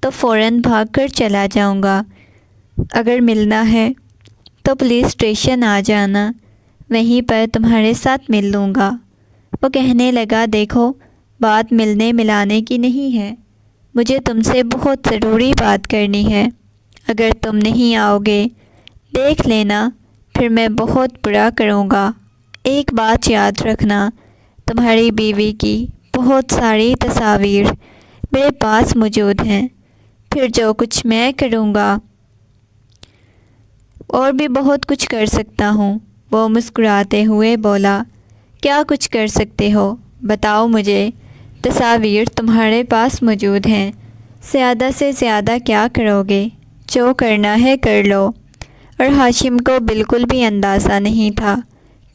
تو فوراً بھاگ کر چلا جاؤں گا۔ اگر ملنا ہے تو پولیس اسٹیشن آ جانا، وہیں پر تمہارے ساتھ مل لوں گا۔ وہ کہنے لگا، دیکھو بات ملنے ملانے کی نہیں ہے، مجھے تم سے بہت ضروری بات کرنی ہے، اگر تم نہیں آؤ گے دیکھ لینا پھر میں بہت برا کروں گا۔ ایک بات یاد رکھنا، تمہاری بیوی کی بہت ساری تصاویر میرے پاس موجود ہیں، پھر جو کچھ میں کروں گا اور بھی بہت کچھ کر سکتا ہوں۔ وہ مسکراتے ہوئے بولا، کیا کچھ کر سکتے ہو بتاؤ مجھے؟ تصاویر تمہارے پاس موجود ہیں، زیادہ سے زیادہ کیا کرو گے؟ جو کرنا ہے کر لو۔ اور ہاشم کو بالکل بھی اندازہ نہیں تھا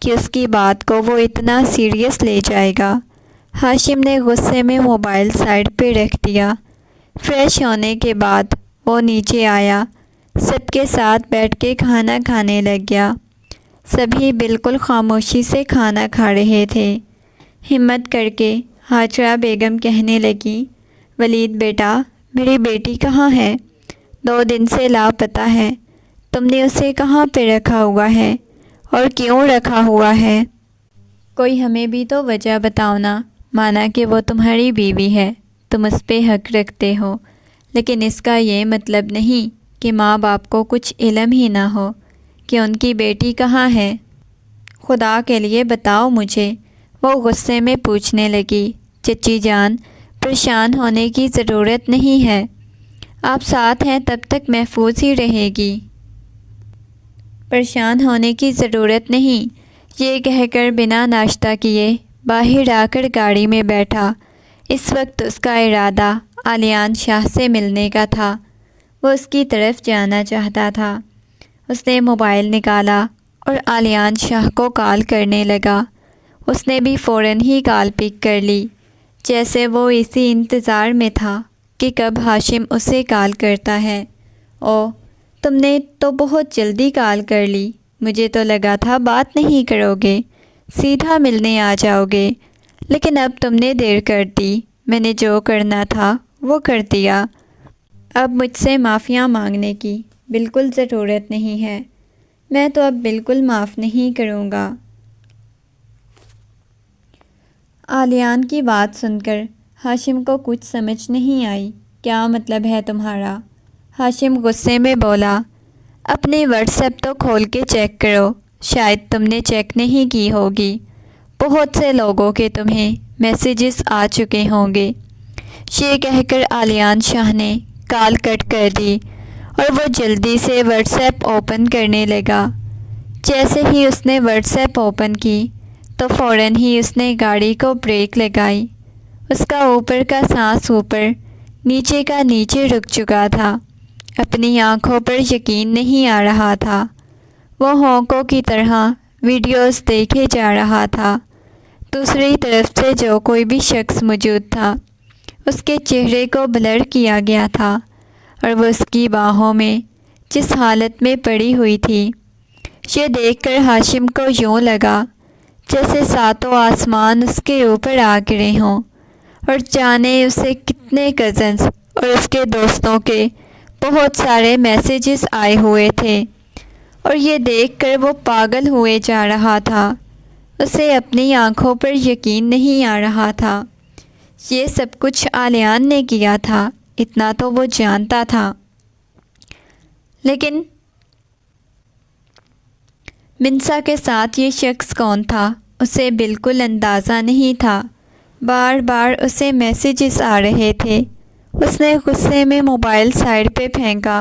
کہ اس کی بات کو وہ اتنا سیریس لے جائے گا۔ ہاشم نے غصے میں موبائل سائڈ پہ رکھ دیا۔ فریش ہونے کے بعد وہ نیچے آیا، سب کے ساتھ بیٹھ کے کھانا کھانے لگ گیا۔ سبھی بالکل خاموشی سے کھانا کھا رہے تھے۔ ہمت کر کے ہاجرہ بیگم کہنے لگی، ولید بیٹا، میری بیٹی کہاں ہے؟ 2 دن سے لاپتہ ہے، تم نے اسے کہاں پہ رکھا ہوا ہے اور کیوں رکھا ہوا ہے؟ کوئی ہمیں بھی تو وجہ بتاؤ نا، مانا کہ وہ تمہاری بیوی ہے، تم اس پہ حق رکھتے ہو، لیکن اس کا یہ مطلب نہیں کہ ماں باپ کو کچھ علم ہی نہ ہو کہ ان کی بیٹی کہاں ہے۔ خدا کے لیے بتاؤ مجھے۔ وہ غصے میں پوچھنے لگی، چچی جان پریشان ہونے کی ضرورت نہیں ہے، آپ ساتھ ہیں تب تک محفوظ ہی رہے گی، پریشان ہونے کی ضرورت نہیں۔ یہ کہہ کر بنا ناشتہ کیے باہر آ کر گاڑی میں بیٹھا۔ اس وقت اس کا ارادہ علیان شاہ سے ملنے کا تھا، وہ اس کی طرف جانا چاہتا تھا۔ اس نے موبائل نکالا اور علیان شاہ کو کال کرنے لگا۔ اس نے بھی فوراً ہی کال پک کر لی، جیسے وہ اسی انتظار میں تھا کہ کب ہاشم اسے کال کرتا ہے۔ اوہ، تم نے تو بہت جلدی کال کر لی، مجھے تو لگا تھا بات نہیں کرو گے، سیدھا ملنے آ جاؤ گے، لیکن اب تم نے دیر کر دی۔ میں نے جو کرنا تھا وہ کر دیا، اب مجھ سے معافیاں مانگنے کی بالکل ضرورت نہیں ہے، میں تو اب بالکل معاف نہیں کروں گا۔ علیان کی بات سن کر ہاشم کو کچھ سمجھ نہیں آئی۔ کیا مطلب ہے تمہارا؟ ہاشم غصے میں بولا، اپنے واٹس ایپ تو کھول کے چیک کرو، شاید تم نے چیک نہیں کی ہوگی، بہت سے لوگوں کے تمہیں میسیجز آ چکے ہوں گے۔ یہ کہہ کر علیان شاہ نے کال کٹ کر دی اور وہ جلدی سے واٹس ایپ اوپن کرنے لگا۔ جیسے ہی اس نے واٹس ایپ اوپن کی تو فوراً ہی اس نے گاڑی کو بریک لگائی۔ اس کا اوپر کا سانس اوپر، نیچے کا نیچے رک چکا تھا، اپنی آنکھوں پر یقین نہیں آ رہا تھا۔ وہ ہونکوں کی طرح ویڈیوز دیکھے جا رہا تھا۔ دوسری طرف سے جو کوئی بھی شخص موجود تھا اس کے چہرے کو بلر کیا گیا تھا اور وہ اس کی باہوں میں جس حالت میں پڑی ہوئی تھی، یہ دیکھ کر ہاشم کو یوں لگا جیسے ساتوں آسمان اس کے اوپر آ گرے ہوں، اور جانے اسے کتنے کزنز اور اس کے دوستوں کے بہت سارے میسیجز آئے ہوئے تھے، اور یہ دیکھ کر وہ پاگل ہوئے جا رہا تھا۔ اسے اپنی آنکھوں پر یقین نہیں آ رہا تھا۔ یہ سب کچھ علیان نے کیا تھا، اتنا تو وہ جانتا تھا، لیکن منسا کے ساتھ یہ شخص کون تھا اسے بالکل اندازہ نہیں تھا۔ بار بار اسے میسیجز آ رہے تھے۔ اس نے غصے میں موبائل سائڈ پہ پھینکا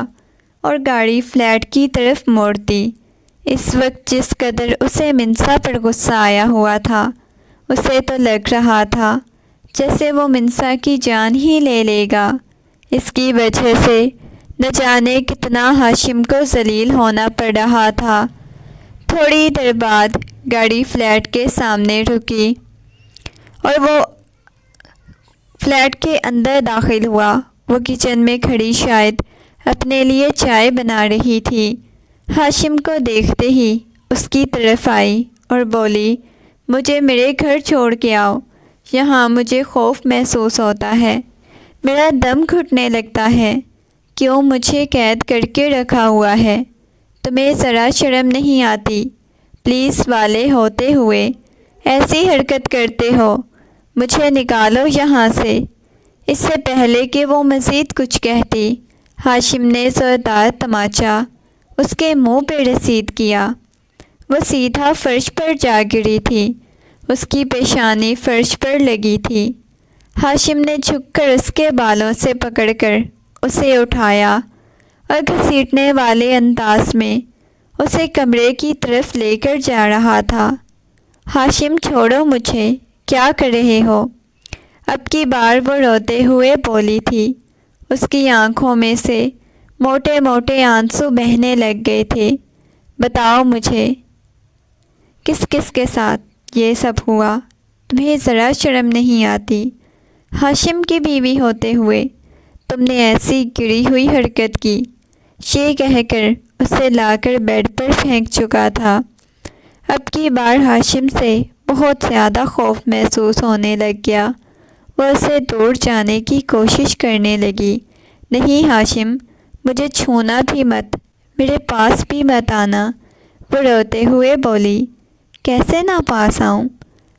اور گاڑی فلیٹ کی طرف موڑ دی۔ اس وقت جس قدر اسے منسا پر غصہ آیا ہوا تھا، اسے تو لگ رہا تھا جیسے وہ منسا کی جان ہی لے لے گا۔ اس کی وجہ سے نہ جانے کتنا ہاشم کو ذلیل ہونا پڑ رہا تھا۔ تھوڑی دیر بعد گاڑی فلیٹ کے سامنے رکی اور وہ فلیٹ کے اندر داخل ہوا۔ وہ کچن میں کھڑی شاید اپنے لیے چائے بنا رہی تھی۔ ہاشم کو دیکھتے ہی اس کی طرف آئی اور بولی، مجھے میرے گھر چھوڑ کے آؤ، یہاں مجھے خوف محسوس ہوتا ہے، میرا دم گھٹنے لگتا ہے، کیوں مجھے قید کر کے رکھا ہوا ہے؟ تمہیں ذرا شرم نہیں آتی؟ پولیس والے ہوتے ہوئے ایسی حرکت کرتے ہو، مجھے نکالو یہاں سے۔ اس سے پہلے کہ وہ مزید کچھ کہتی، ہاشم نے زوردار تماچا اس کے منہ پہ رسید کیا۔ وہ سیدھا فرش پر جا گری تھی، اس کی پیشانی فرش پر لگی تھی۔ ہاشم نے جھک کر اس کے بالوں سے پکڑ کر اسے اٹھایا اور گھسیٹنے والے انداز میں اسے کمرے کی طرف لے کر جا رہا تھا۔ ہاشم، چھوڑو مجھے، کیا کر رہے ہو؟ اب کی بار وہ روتے ہوئے بولی تھی۔ اس کی آنکھوں میں سے موٹے موٹے آنسو بہنے لگ گئے تھے۔ بتاؤ مجھے، کس کس کے ساتھ یہ سب ہوا؟ تمہیں ذرا شرم نہیں آتی؟ ہاشم کی بیوی ہوتے ہوئے تم نے ایسی گری ہوئی حرکت کی، یہ کہہ کر اسے لا کر بیڈ پر پھینک چکا تھا۔ اب کی بار ہاشم سے بہت زیادہ خوف محسوس ہونے لگ گیا۔ وہ اسے دور جانے کی کوشش کرنے لگی۔ نہیں ہاشم، مجھے چھونا بھی مت، میرے پاس بھی مت آنا۔ وہ روتے ہوئے بولی، کیسے نہ پاس آؤں؟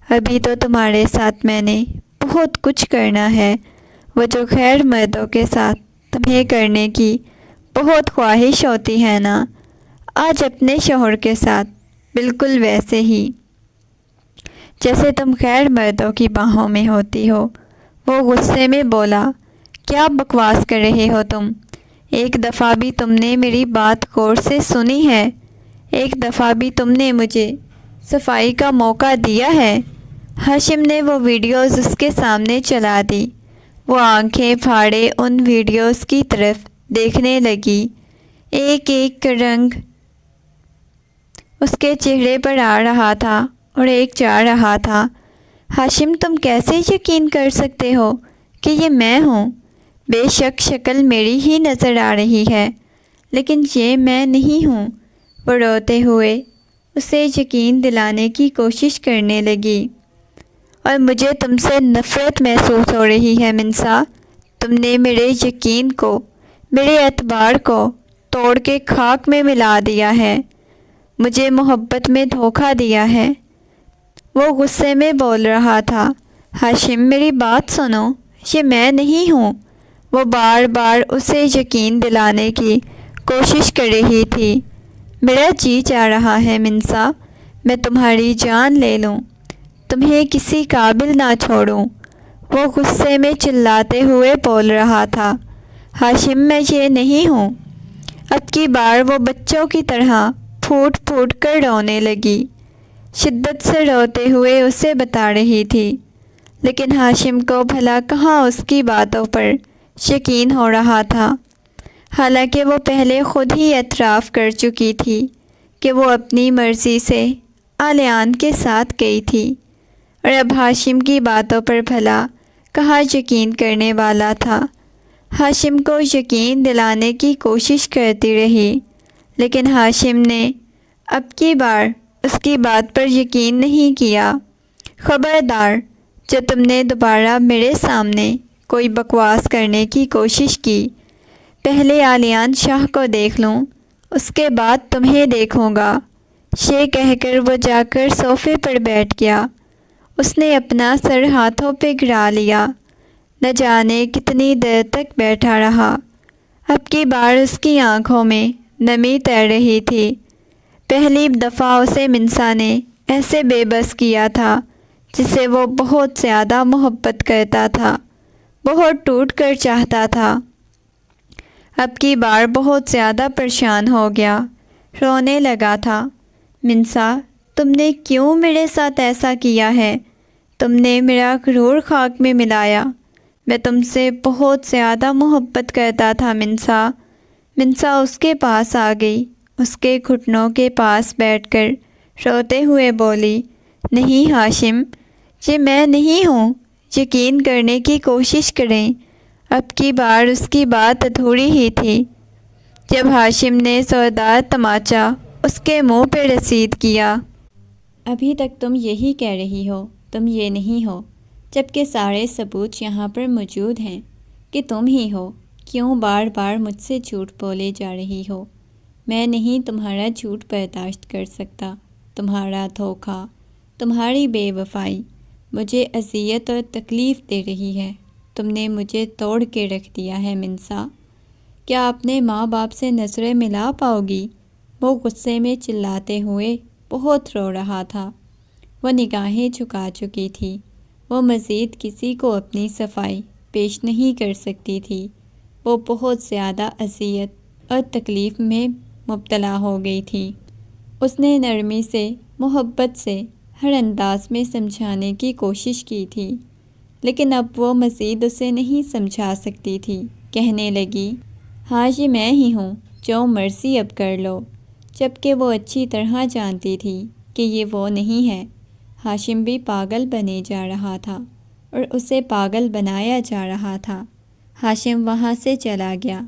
ابھی تو تمہارے ساتھ میں نے بہت کچھ کرنا ہے، وہ جو غیر مردوں کے ساتھ تمہیں کرنے کی بہت خواہش ہوتی ہے نا، آج اپنے شوہر کے ساتھ بالکل ویسے ہی جیسے تم غیر مردوں کی باہوں میں ہوتی ہو۔ وہ غصے میں بولا، کیا بکواس کر رہے ہو تم؟ ایک دفعہ بھی تم نے میری بات غور سے سنی ہے؟ ایک دفعہ بھی تم نے مجھے صفائی کا موقع دیا ہے؟ ہاشم نے وہ ویڈیوز اس کے سامنے چلا دی۔ وہ آنکھیں پھاڑے ان ویڈیوز کی طرف دیکھنے لگی۔ ایک ایک رنگ اس کے چہرے پر آ رہا تھا اور ایک جا رہا تھا۔ ہاشم، تم کیسے یقین کر سکتے ہو کہ یہ میں ہوں؟ بے شک شکل میری ہی نظر آ رہی ہے، لیکن یہ میں نہیں ہوں۔ وہ روتے ہوئے اسے یقین دلانے کی کوشش کرنے لگی۔ اور مجھے تم سے نفرت محسوس ہو رہی ہے منسا، تم نے میرے یقین کو، میرے اعتبار کو توڑ کے خاک میں ملا دیا ہے، مجھے محبت میں دھوکہ دیا ہے۔ وہ غصے میں بول رہا تھا۔ ہاشم، میری بات سنو، یہ میں نہیں ہوں۔ وہ بار بار اسے یقین دلانے کی کوشش کر رہی تھی۔ میرا جی چاہ رہا ہے منسا، میں تمہاری جان لے لوں، تمہیں کسی قابل نہ چھوڑوں۔ وہ غصے میں چلاتے ہوئے بول رہا تھا۔ ہاشم، میں یہ نہیں ہوں۔ اب کی بار وہ بچوں کی طرح پھوٹ پھوٹ کر رونے لگی، شدت سے روتے ہوئے اسے بتا رہی تھی، لیکن ہاشم کو بھلا کہاں اس کی باتوں پر یقین ہو رہا تھا، حالانکہ وہ پہلے خود ہی اعتراف کر چکی تھی کہ وہ اپنی مرضی سے علیان کے ساتھ گئی تھی، اور اب ہاشم کی باتوں پر بھلا کہاں یقین کرنے والا تھا۔ ہاشم کو یقین دلانے کی کوشش کرتی رہی، لیکن ہاشم نے اب کی بار اس کی بات پر یقین نہیں کیا۔ خبردار، جو تم نے دوبارہ میرے سامنے کوئی بکواس کرنے کی کوشش کی، پہلے علیان شاہ کو دیکھ لوں، اس کے بعد تمہیں دیکھوں گا۔ یہ کہہ کر وہ جا کر صوفے پر بیٹھ گیا۔ اس نے اپنا سر ہاتھوں پہ گرا لیا، نہ جانے کتنی دیر تک بیٹھا رہا۔ اب کی بار اس کی آنکھوں میں نمی تیر رہی تھی۔ پہلی دفعہ اسے منسا نے ایسے بے بس کیا تھا جسے وہ بہت زیادہ محبت کرتا تھا، بہت ٹوٹ کر چاہتا تھا۔ اب کی بار بہت زیادہ پریشان ہو گیا، رونے لگا تھا۔ منسا، تم نے کیوں میرے ساتھ ایسا کیا ہے؟ تم نے میرا غرور خاک میں ملایا، میں تم سے بہت زیادہ محبت کرتا تھا منسا۔ منسا اس کے پاس آ گئی، اس کے گھٹنوں کے پاس بیٹھ کر روتے ہوئے بولی، نہیں ہاشم، یہ میں نہیں ہوں، یقین کرنے کی کوشش کریں۔ اب کی بار اس کی بات ادھوری ہی تھی جب ہاشم نے زوردار تماچا اس کے منہ پہ رسید کیا۔ ابھی تک تم یہی کہہ رہی ہو تم یہ نہیں ہو، جبکہ سارے ثبوت یہاں پر موجود ہیں کہ تم ہی ہو۔ کیوں بار بار مجھ سے جھوٹ بولے جا رہی ہو؟ میں نہیں تمہارا جھوٹ برداشت کر سکتا، تمہارا دھوکہ، تمہاری بے وفائی مجھے اذیت اور تکلیف دے رہی ہے۔ تم نے مجھے توڑ کے رکھ دیا ہے منسا۔ کیا اپنے ماں باپ سے نظریں ملا پاؤ گی؟ وہ غصے میں چلاتے ہوئے بہت رو رہا تھا، وہ نگاہیں جھکا چکی تھی، وہ مزید کسی کو اپنی صفائی پیش نہیں کر سکتی تھی، وہ بہت زیادہ اذیت اور تکلیف میں مبتلا ہو گئی تھی۔ اس نے نرمی سے، محبت سے، ہر انداز میں سمجھانے کی کوشش کی تھی، لیکن اب وہ مزید اسے نہیں سمجھا سکتی تھی۔ کہنے لگی، ہاں یہ میں ہی ہوں، جو مرضی اب کر لو، جبکہ وہ اچھی طرح جانتی تھی کہ یہ وہ نہیں ہے۔ ہاشم بھی پاگل بنے جا رہا تھا اور اسے پاگل بنایا جا رہا تھا۔ ہاشم وہاں سے چلا گیا۔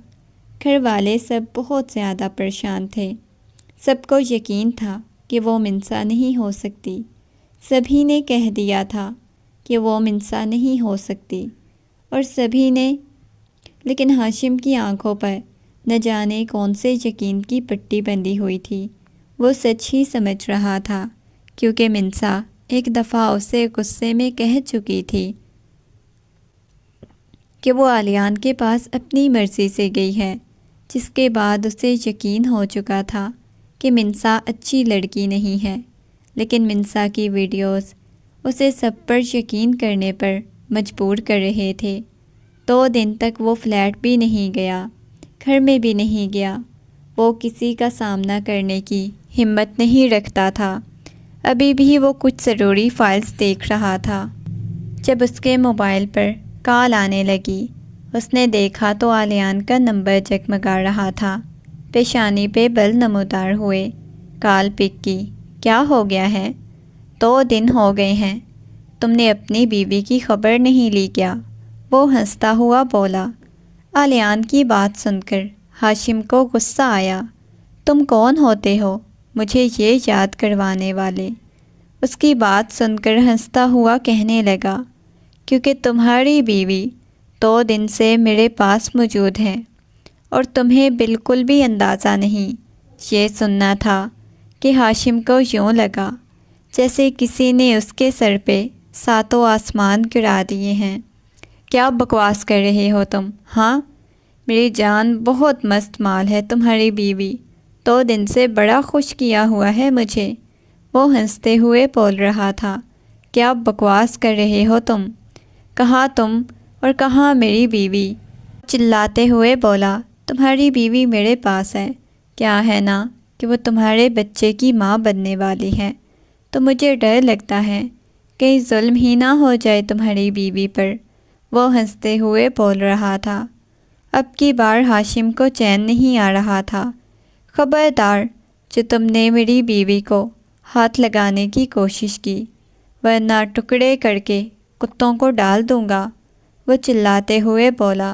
گھر والے سب بہت زیادہ پریشان تھے۔ سب کو یقین تھا کہ وہ منسا نہیں ہو سکتی، سبھی نے کہہ دیا تھا کہ وہ منسا نہیں ہو سکتی، اور سبھی نے، لیکن ہاشم کی آنکھوں پر نہ جانے کون سے یقین کی پٹی بندھی ہوئی تھی۔ وہ سچ ہی سمجھ رہا تھا، کیونکہ منسا ایک دفعہ اسے غصے میں کہہ چکی تھی کہ وہ علیان کے پاس اپنی مرضی سے گئی ہے، جس کے بعد اسے یقین ہو چکا تھا کہ منسا اچھی لڑکی نہیں ہے۔ لیکن منسا کی ویڈیوز اسے سب پر یقین کرنے پر مجبور کر رہے تھے۔ 2 دن تک وہ فلیٹ بھی نہیں گیا، گھر میں بھی نہیں گیا۔ وہ کسی کا سامنا کرنے کی ہمت نہیں رکھتا تھا۔ ابھی بھی وہ کچھ ضروری فائلز دیکھ رہا تھا جب اس کے موبائل پر کال آنے لگی۔ اس نے دیکھا تو علیان کا نمبر جگمگا رہا تھا، پیشانی پہ بل نمودار ہوئے۔ کال پک کی۔ کیا ہو گیا ہے؟ 2 دن ہو گئے ہیں، تم نے اپنی بیوی کی خبر نہیں لی کیا؟ وہ ہنستا ہوا بولا۔ علیان کی بات سن کر ہاشم کو غصہ آیا۔ تم کون ہوتے ہو مجھے یہ یاد کروانے والے؟ اس کی بات سن کر ہنستا ہوا کہنے لگا، کیونکہ تمہاری بیوی 2 دن سے میرے پاس موجود ہے، اور تمہیں بالکل بھی اندازہ نہیں۔ یہ سننا تھا کہ ہاشم کو یوں لگا جیسے کسی نے اس کے سر پہ 7 آسمان گرا دیے ہیں۔ کیا بکواس کر رہے ہو تم؟ ہاں، میری جان، بہت مست مال ہے تمہاری بیوی، 2 دن سے بڑا خوش کیا ہوا ہے مجھے۔ وہ ہنستے ہوئے بول رہا تھا۔ کیا بکواس کر رہے ہو تم؟ کہاں تم اور کہاں میری بیوی؟ چلاتے ہوئے بولا، تمہاری بیوی میرے پاس ہے، کیا ہے نا کہ وہ تمہارے بچے کی ماں بننے والی ہے، تو مجھے ڈر لگتا ہے کہیں ظلم ہی نہ ہو جائے تمہاری بیوی پر۔ وہ ہنستے ہوئے بول رہا تھا۔ اب کی بار ہاشم کو چین نہیں آ رہا تھا۔ خبردار، جو تم نے میری بیوی کو ہاتھ لگانے کی کوشش کی، ورنہ ٹکڑے کر کے کتوں کو ڈال دوں گا، وہ چلاتے ہوئے بولا۔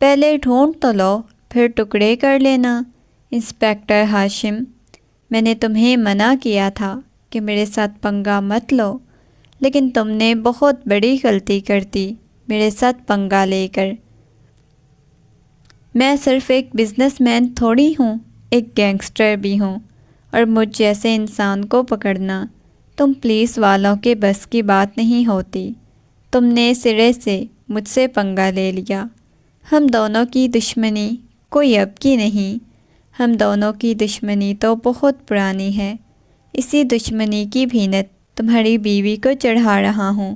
پہلے ڈھونڈ تو لو، پھر ٹکڑے کر لینا۔ انسپکٹر ہاشم، میں نے تمہیں منع کیا تھا کہ میرے ساتھ پنگا مت لو، لیکن تم نے بہت بڑی غلطی کر دی میرے ساتھ پنگا لے کر۔ میں صرف ایک بزنس مین تھوڑی ہوں، ایک گینگسٹر بھی ہوں، اور مجھ جیسے انسان کو پکڑنا تم پولیس والوں کے بس کی بات نہیں ہوتی۔ تم نے سرے سے مجھ سے پنگا لے لیا۔ ہم دونوں کی دشمنی کوئی اب کی نہیں، ہم دونوں کی دشمنی تو بہت پرانی ہے۔ اسی دشمنی کی بھینت تمہاری بیوی کو چڑھا رہا ہوں۔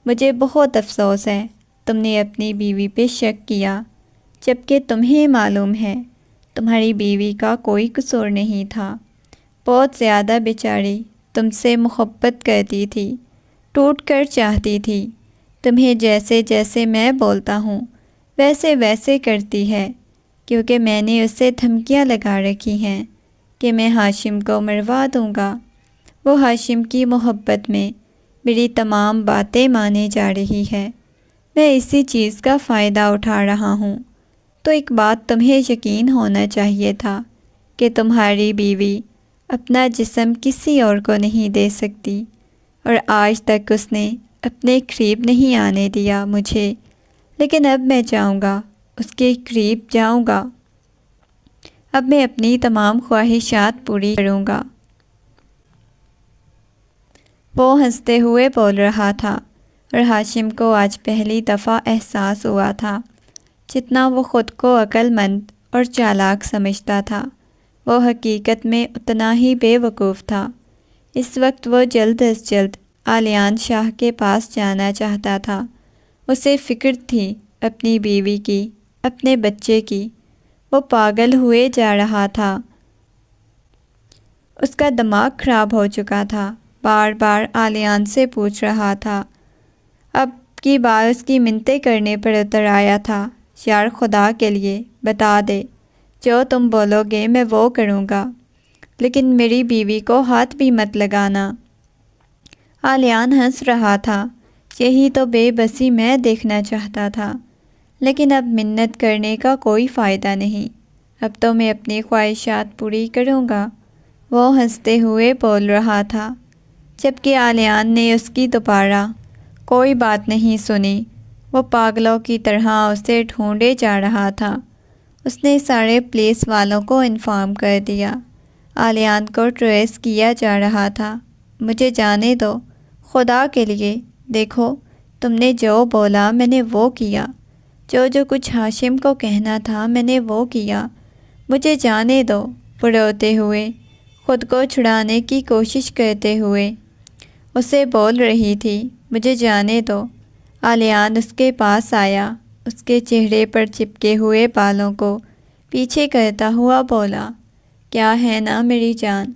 مجھے بہت افسوس ہے تم نے اپنی بیوی پہ شک کیا، جبکہ تمہیں معلوم ہے تمہاری بیوی کا کوئی قصور نہیں تھا۔ بہت زیادہ بیچاری تم سے محبت کرتی تھی، ٹوٹ کر چاہتی تھی تمہیں جیسے جیسے میں بولتا ہوں ویسے ویسے کرتی ہے، کیونکہ میں نے اسے دھمکیاں لگا رکھی ہیں کہ میں ہاشم کو مروا دوں گا۔ وہ ہاشم کی محبت میں میری تمام باتیں مانے جا رہی ہے، میں اسی چیز کا فائدہ اٹھا رہا ہوں۔ تو ایک بات تمہیں یقین ہونا چاہیے تھا کہ تمہاری بیوی اپنا جسم کسی اور کو نہیں دے سکتی، اور آج تک اس نے اپنے قریب نہیں آنے دیا مجھے، لیکن اب میں جاؤں گا، اس کے قریب جاؤں گا، اب میں اپنی تمام خواہشات پوری کروں گا۔ وہ ہنستے ہوئے بول رہا تھا، اور ہاشم کو آج پہلی دفعہ احساس ہوا تھا جتنا وہ خود کو عقل مند اور چالاک سمجھتا تھا، وہ حقیقت میں اتنا ہی بے وقوف تھا۔ اس وقت وہ جلد از جلد آلیان شاہ کے پاس جانا چاہتا تھا، اسے فکر تھی اپنی بیوی کی، اپنے بچے کی۔ وہ پاگل ہوئے جا رہا تھا، اس کا دماغ خراب ہو چکا تھا، بار بار آلیان سے پوچھ رہا تھا، اب کی بار اس کی منتیں کرنے پر اتر آیا تھا، یار خدا کے لیے بتا دے، جو تم بولو گے میں وہ کروں گا، لیکن میری بیوی کو ہاتھ بھی مت لگانا۔ آلیان ہنس رہا تھا، یہی تو بے بسی میں دیکھنا چاہتا تھا، لیکن اب منت کرنے کا کوئی فائدہ نہیں، اب تو میں اپنی خواہشات پوری کروں گا، وہ ہنستے ہوئے بول رہا تھا، جبکہ آلیان نے اس کی دوبارہ کوئی بات نہیں سنی۔ وہ پاگلوں کی طرح اسے ڈھونڈے جا رہا تھا۔ اس نے سارے پولیس والوں کو انفارم کر دیا، آلیان کو ٹریس کیا جا رہا تھا۔ مجھے جانے دو، خدا کے لیے، دیکھو تم نے جو بولا میں نے وہ کیا، جو کچھ ہاشم کو کہنا تھا میں نے وہ کیا، مجھے جانے دو۔ وہ روتے ہوئے، خود کو چھڑانے کی کوشش کرتے ہوئے اسے بول رہی تھی، مجھے جانے دو۔ آلیان اس کے پاس آیا، اس کے چہرے پر چپکے ہوئے بالوں کو پیچھے کرتا ہوا بولا، کیا ہے نا میری جان،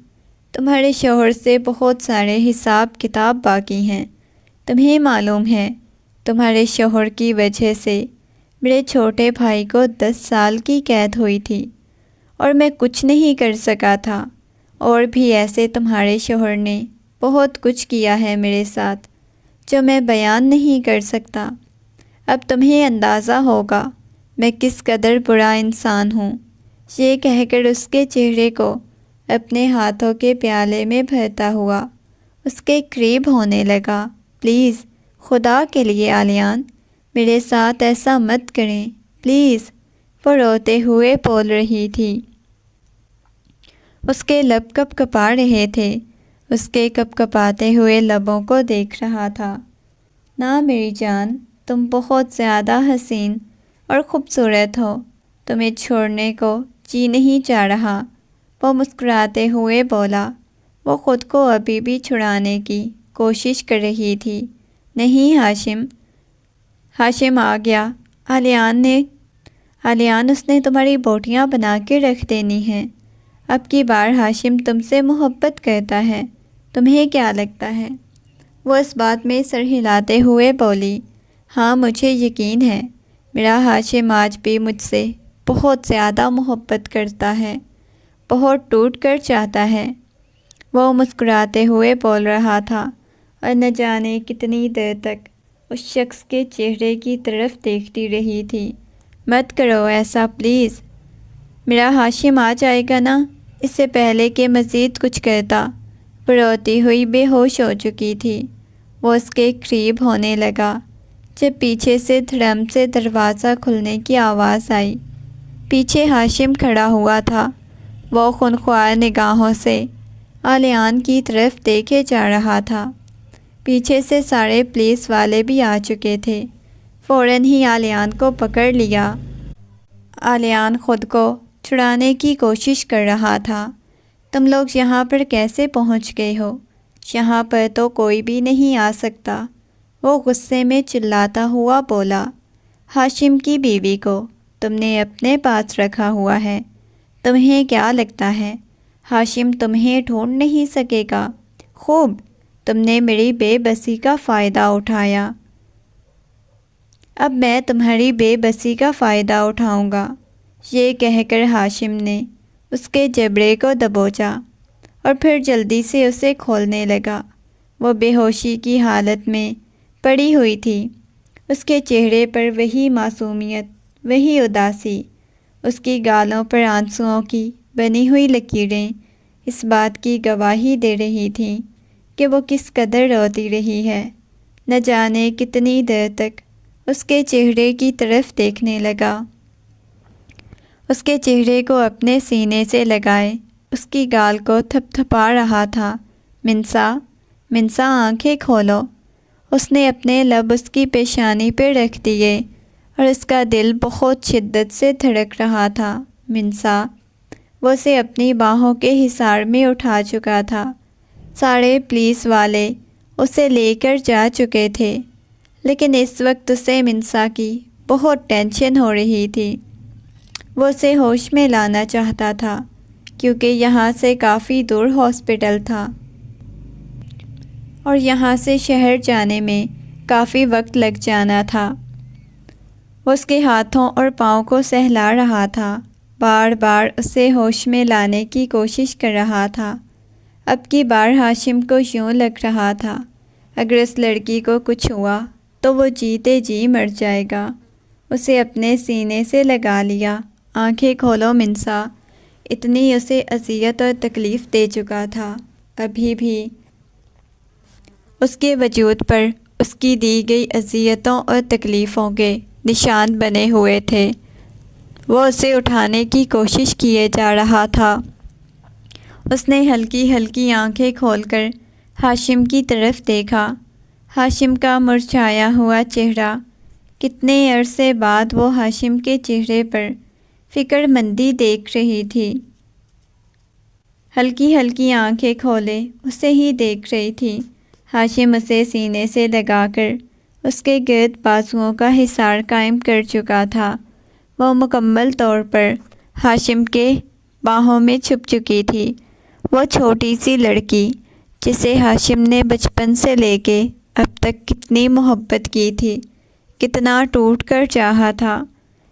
تمہارے شوہر سے بہت سارے حساب کتاب باقی ہیں۔ تمہیں معلوم ہے تمہارے شوہر کی وجہ سے میرے چھوٹے بھائی کو 10 سال کی قید ہوئی تھی، اور میں کچھ نہیں کر سکا تھا، اور بھی ایسے تمہارے شوہر نے بہت کچھ کیا ہے میرے ساتھ جو میں بیان نہیں کر سکتا۔ اب تمہیں اندازہ ہوگا میں کس قدر برا انسان ہوں۔ یہ کہہ کر اس کے چہرے کو اپنے ہاتھوں کے پیالے میں بھرتا ہوا اس کے قریب ہونے لگا، پلیز خدا کے لیے آلیان میرے ساتھ ایسا مت کریں پلیز، وہ روتے ہوئے بول رہی تھی۔ اس کے لب کپ کپا رہے تھے، اس کے کپ کپاتے ہوئے لبوں کو دیکھ رہا تھا۔ نا میری جان، تم بہت زیادہ حسین اور خوبصورت ہو، تمہیں چھوڑنے کو جی نہیں چاہ رہا، وہ مسکراتے ہوئے بولا۔ وہ خود کو ابھی بھی چھڑانے کی کوشش کر رہی تھی۔ نہیں ہاشم آ گیا، آلیان اس نے تمہاری بوٹیاں بنا کے رکھ دینی ہیں، اب کی بار ہاشم تم سے محبت کرتا ہے، تمہیں کیا لگتا ہے؟ وہ اس بات میں سر ہلاتے ہوئے بولی، ہاں مجھے یقین ہے میرا ہاشم آج بھی مجھ سے بہت زیادہ محبت کرتا ہے، بہت ٹوٹ کر چاہتا ہے۔ وہ مسکراتے ہوئے بول رہا تھا، اور نہ جانے کتنی دیر تک اس شخص کے چہرے کی طرف دیکھتی رہی تھی۔ مت کرو ایسا پلیز، میرا ہاشم آ جائے گا نا، اس سے پہلے کہ مزید کچھ کرتا۔ وہ روتی ہوئی بے ہوش ہو چکی تھی۔ وہ اس کے قریب ہونے لگا جب پیچھے سے دھڑم سے دروازہ کھلنے کی آواز آئی۔ پیچھے ہاشم کھڑا ہوا تھا، وہ خونخوار نگاہوں سے آلیان کی طرف دیکھے جا رہا تھا۔ پیچھے سے سارے پولیس والے بھی آ چکے تھے، فوراً ہی آلیان کو پکڑ لیا۔ آلیان خود کو چھڑانے کی کوشش کر رہا تھا۔ تم لوگ یہاں پر کیسے پہنچ گئے ہو؟ یہاں پر تو کوئی بھی نہیں آ سکتا، وہ غصے میں چلاتا ہوا بولا۔ ہاشم کی بیوی کو تم نے اپنے پاس رکھا ہوا ہے، تمہیں کیا لگتا ہے ہاشم تمہیں ڈھونڈ نہیں سکے گا؟ خوب، تم نے میری بے بسی کا فائدہ اٹھایا۔ اب میں تمہاری بے بسی کا فائدہ اٹھاؤں گا۔ یہ کہہ کر ہاشم نے اس کے جبڑے کو دبوچا اور پھر جلدی سے اسے کھولنے لگا۔ وہ بے ہوشی کی حالت میں پڑی ہوئی تھی۔ اس کے چہرے پر وہی معصومیت، وہی اداسی، اس کی گالوں پر آنسوؤں کی بنی ہوئی لکیریں اس بات کی گواہی دے رہی تھیں کہ وہ کس قدر روتی رہی ہے۔ نہ جانے کتنی دیر تک اس کے چہرے کی طرف دیکھنے لگا۔ اس کے چہرے کو اپنے سینے سے لگائے اس کی گال کو تھپ تھپا رہا تھا۔ منسا، منسا آنکھیں کھولو۔ اس نے اپنے لب اس کی پیشانی پہ رکھ دیے اور اس کا دل بہت شدت سے دھڑک رہا تھا۔ منسا، وہ اسے اپنی باہوں کے حصار میں اٹھا چکا تھا۔ سارے پولیس والے اسے لے کر جا چکے تھے، لیکن اس وقت اسے منسا کی بہت ٹینشن ہو رہی تھی۔ وہ اسے ہوش میں لانا چاہتا تھا کیونکہ یہاں سے کافی دور ہاسپٹل تھا اور یہاں سے شہر جانے میں کافی وقت لگ جانا تھا۔ وہ اس کے ہاتھوں اور پاؤں کو سہلا رہا تھا، بار بار اسے ہوش میں لانے کی کوشش کر رہا تھا۔ اب کی بار ہاشم کو یوں لگ رہا تھا اگر اس لڑکی کو کچھ ہوا تو وہ جیتے جی مر جائے گا۔ اسے اپنے سینے سے لگا لیا۔ آنکھیں کھولو منسا۔ اتنی اسے اذیت اور تکلیف دے چکا تھا، ابھی بھی اس کے وجود پر اس کی دی گئی اذیتوں اور تکلیفوں کے نشان بنے ہوئے تھے۔ وہ اسے اٹھانے کی کوشش کیے جا رہا تھا۔ اس نے ہلکی ہلکی آنکھیں کھول کر ہاشم کی طرف دیکھا۔ ہاشم کا مرجھایا ہوا چہرہ، کتنے عرصے بعد وہ ہاشم کے چہرے پر فکر مندی دیکھ رہی تھی۔ ہلکی ہلکی آنکھیں کھولے اسے ہی دیکھ رہی تھی۔ ہاشم اسے سینے سے لگا کر اس کے گرد بازوؤں کا حصار قائم کر چکا تھا۔ وہ مکمل طور پر ہاشم کے باہوں میں چھپ چکی تھی۔ وہ چھوٹی سی لڑکی جسے ہاشم نے بچپن سے لے کے اب تک کتنی محبت کی تھی، کتنا ٹوٹ کر چاہا تھا،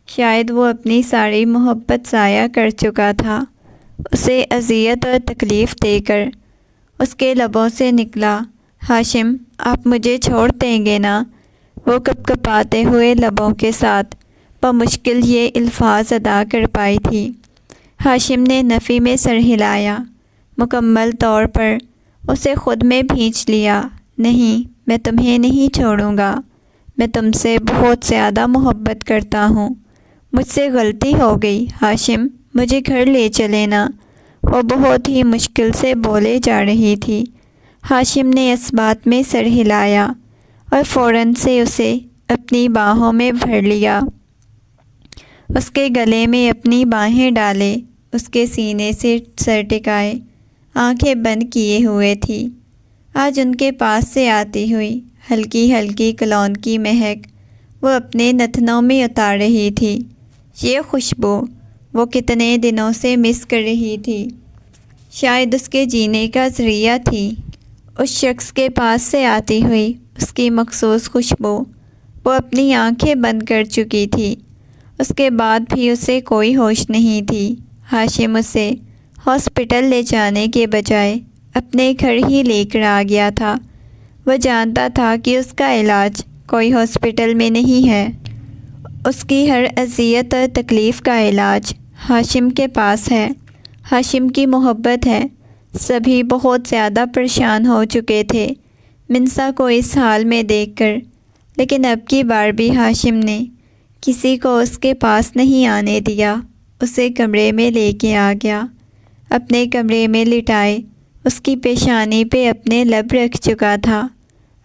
شاید وہ اپنی ساری محبت ضائع کر چکا تھا۔ اسے اذیت اور تکلیف دے کر اس کے لبوں سے نکلا، ہاشم آپ مجھے چھوڑ دیں گے نا؟ وہ کپکپاتے ہوئے لبوں کے ساتھ بمشکل یہ الفاظ ادا کر پائی تھی۔ ہاشم نے نفی میں سر ہلایا، مکمل طور پر اسے خود میں بھینچ لیا۔ نہیں، میں تمہیں نہیں چھوڑوں گا، میں تم سے بہت زیادہ محبت کرتا ہوں، مجھ سے غلطی ہو گئی، ہاشم مجھے گھر لے چلے نا؟ وہ بہت ہی مشکل سے بولے جا رہی تھی۔ ہاشم نے اس بات میں سر ہلایا اور فوراً سے اسے اپنی باہوں میں بھر لیا، اس کے گلے میں اپنی باہیں ڈالے، اس کے سینے سے سر ٹکائے، آنکھیں بند کیے ہوئے تھی۔ آج ان کے پاس سے آتی ہوئی ہلکی ہلکی کلون کی مہک وہ اپنے نتنوں میں اتار رہی تھی۔ یہ خوشبو وہ کتنے دنوں سے مس کر رہی تھی، شاید اس کے جینے کا ذریعہ تھی۔ اس شخص کے پاس سے آتی ہوئی اس کی مخصوص خوشبو وہ اپنی آنکھیں بند کر چکی تھی۔ اس کے بعد بھی اسے کوئی ہوش نہیں تھی۔ ہاشم اسے ہاسپٹل لے جانے کے بجائے اپنے گھر ہی لے کر آ گیا تھا۔ وہ جانتا تھا کہ اس کا علاج کوئی ہاسپٹل میں نہیں ہے، اس کی ہر اذیت اور تکلیف کا علاج ہاشم کے پاس ہے، ہاشم کی محبت ہے۔ سبھی بہت زیادہ پریشان ہو چکے تھے منسا کو اس حال میں دیکھ کر، لیکن اب کی بار بھی ہاشم نے کسی کو اس کے پاس نہیں آنے دیا۔ اسے کمرے میں لے کے آ گیا، اپنے کمرے میں لٹائے اس کی پیشانی پہ اپنے لب رکھ چکا تھا،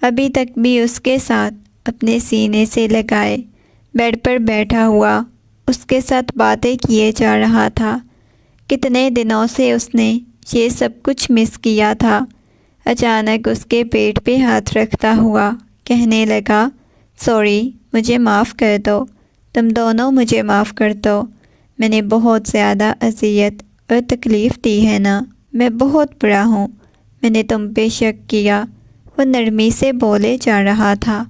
ابھی تک بھی اس کے ساتھ اپنے سینے سے لگائے بیڈ پر بیٹھا ہوا اس کے ساتھ باتیں کیے جا رہا تھا۔ کتنے دنوں سے اس نے یہ سب کچھ مس کیا تھا۔ اچانک اس کے پیٹ پہ ہاتھ رکھتا ہوا کہنے لگا، سوری، مجھے معاف کر دو، تم دونوں مجھے معاف کر دو، میں نے بہت زیادہ اذیت اور تکلیف دی ہے نا، میں بہت برا ہوں، میں نے تم پہ شک کیا۔ وہ نرمی سے بولے جا رہا تھا۔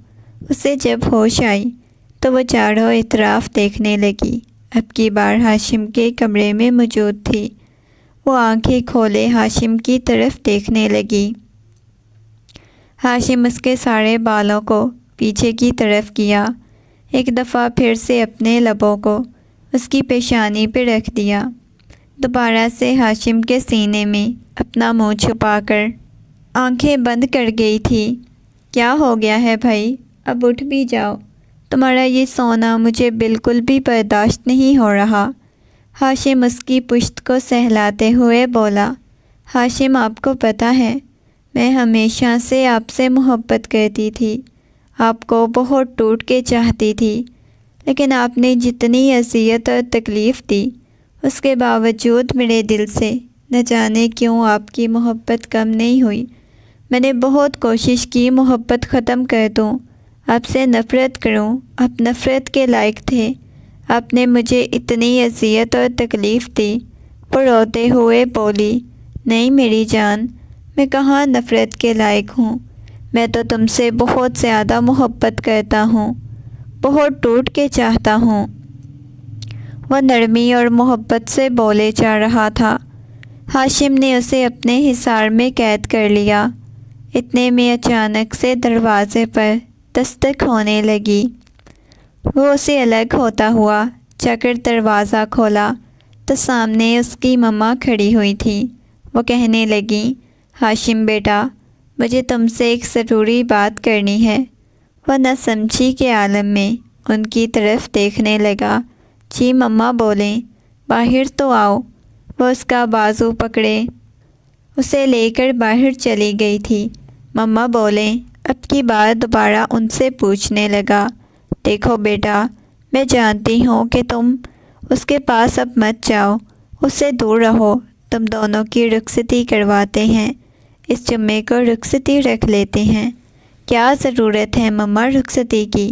اسے جب ہوش آئی تو وہ چاروں اطراف دیکھنے لگی۔ اب کی بار ہاشم کے کمرے میں موجود تھی۔ وہ آنکھیں کھولے ہاشم کی طرف دیکھنے لگی۔ ہاشم اس کے سارے بالوں کو پیچھے کی طرف کیا، ایک دفعہ پھر سے اپنے لبوں کو اس کی پیشانی پہ رکھ دیا، دوبارہ سے ہاشم کے سینے میں اپنا منہ چھپا کر آنکھیں بند کر گئی تھی۔ کیا ہو گیا ہے بھائی؟ اب اٹھ بھی جاؤ، تمہارا یہ سونا مجھے بالکل بھی برداشت نہیں ہو رہا۔ ہاشم اس کی پشت کو سہلاتے ہوئے بولا۔ ہاشم، آپ کو پتہ ہے میں ہمیشہ سے آپ سے محبت کرتی تھی، آپ کو بہت ٹوٹ کے چاہتی تھی، لیکن آپ نے جتنی اذیت اور تکلیف دی اس کے باوجود میرے دل سے نہ جانے کیوں آپ کی محبت کم نہیں ہوئی۔ میں نے بہت کوشش کی محبت ختم کر دوں، آپ سے نفرت کروں، آپ نفرت کے لائق تھے، آپ نے مجھے اتنی اذیت اور تکلیف دی۔ وہ روتے ہوئے بولی، نہیں میری جان، میں کہاں نفرت کے لائق ہوں، میں تو تم سے بہت زیادہ محبت کرتا ہوں، بہت ٹوٹ کے چاہتا ہوں۔ وہ نرمی اور محبت سے بولے جا رہا تھا۔ ہاشم نے اسے اپنے حصار میں قید کر لیا۔ اتنے میں اچانک سے دروازے پر دستک ہونے لگی۔ وہ اسے الگ ہوتا ہوا جا کر دروازہ کھولا تو سامنے اس کی مما کھڑی ہوئی تھی۔ وہ کہنے لگیں، ہاشم بیٹا، مجھے تم سے ایک ضروری بات کرنی ہے۔ وہ نہ سمجھی کے عالم میں ان کی طرف دیکھنے لگا۔ جی مما بولیں، باہر تو آؤ۔ وہ اس کا بازو پکڑے اسے لے کر باہر چلی گئی تھی۔ مما بولیں، اب کی بار دوبارہ ان سے پوچھنے لگا، دیکھو بیٹا، میں جانتی ہوں کہ تم اس کے پاس اب مت جاؤ، اس سے دور رہو، تم دونوں کی رخصتی کرواتے ہیں، اس جمعے کو رخصتی رکھ لیتے ہیں۔ کیا ضرورت ہے مما رخصتی کی؟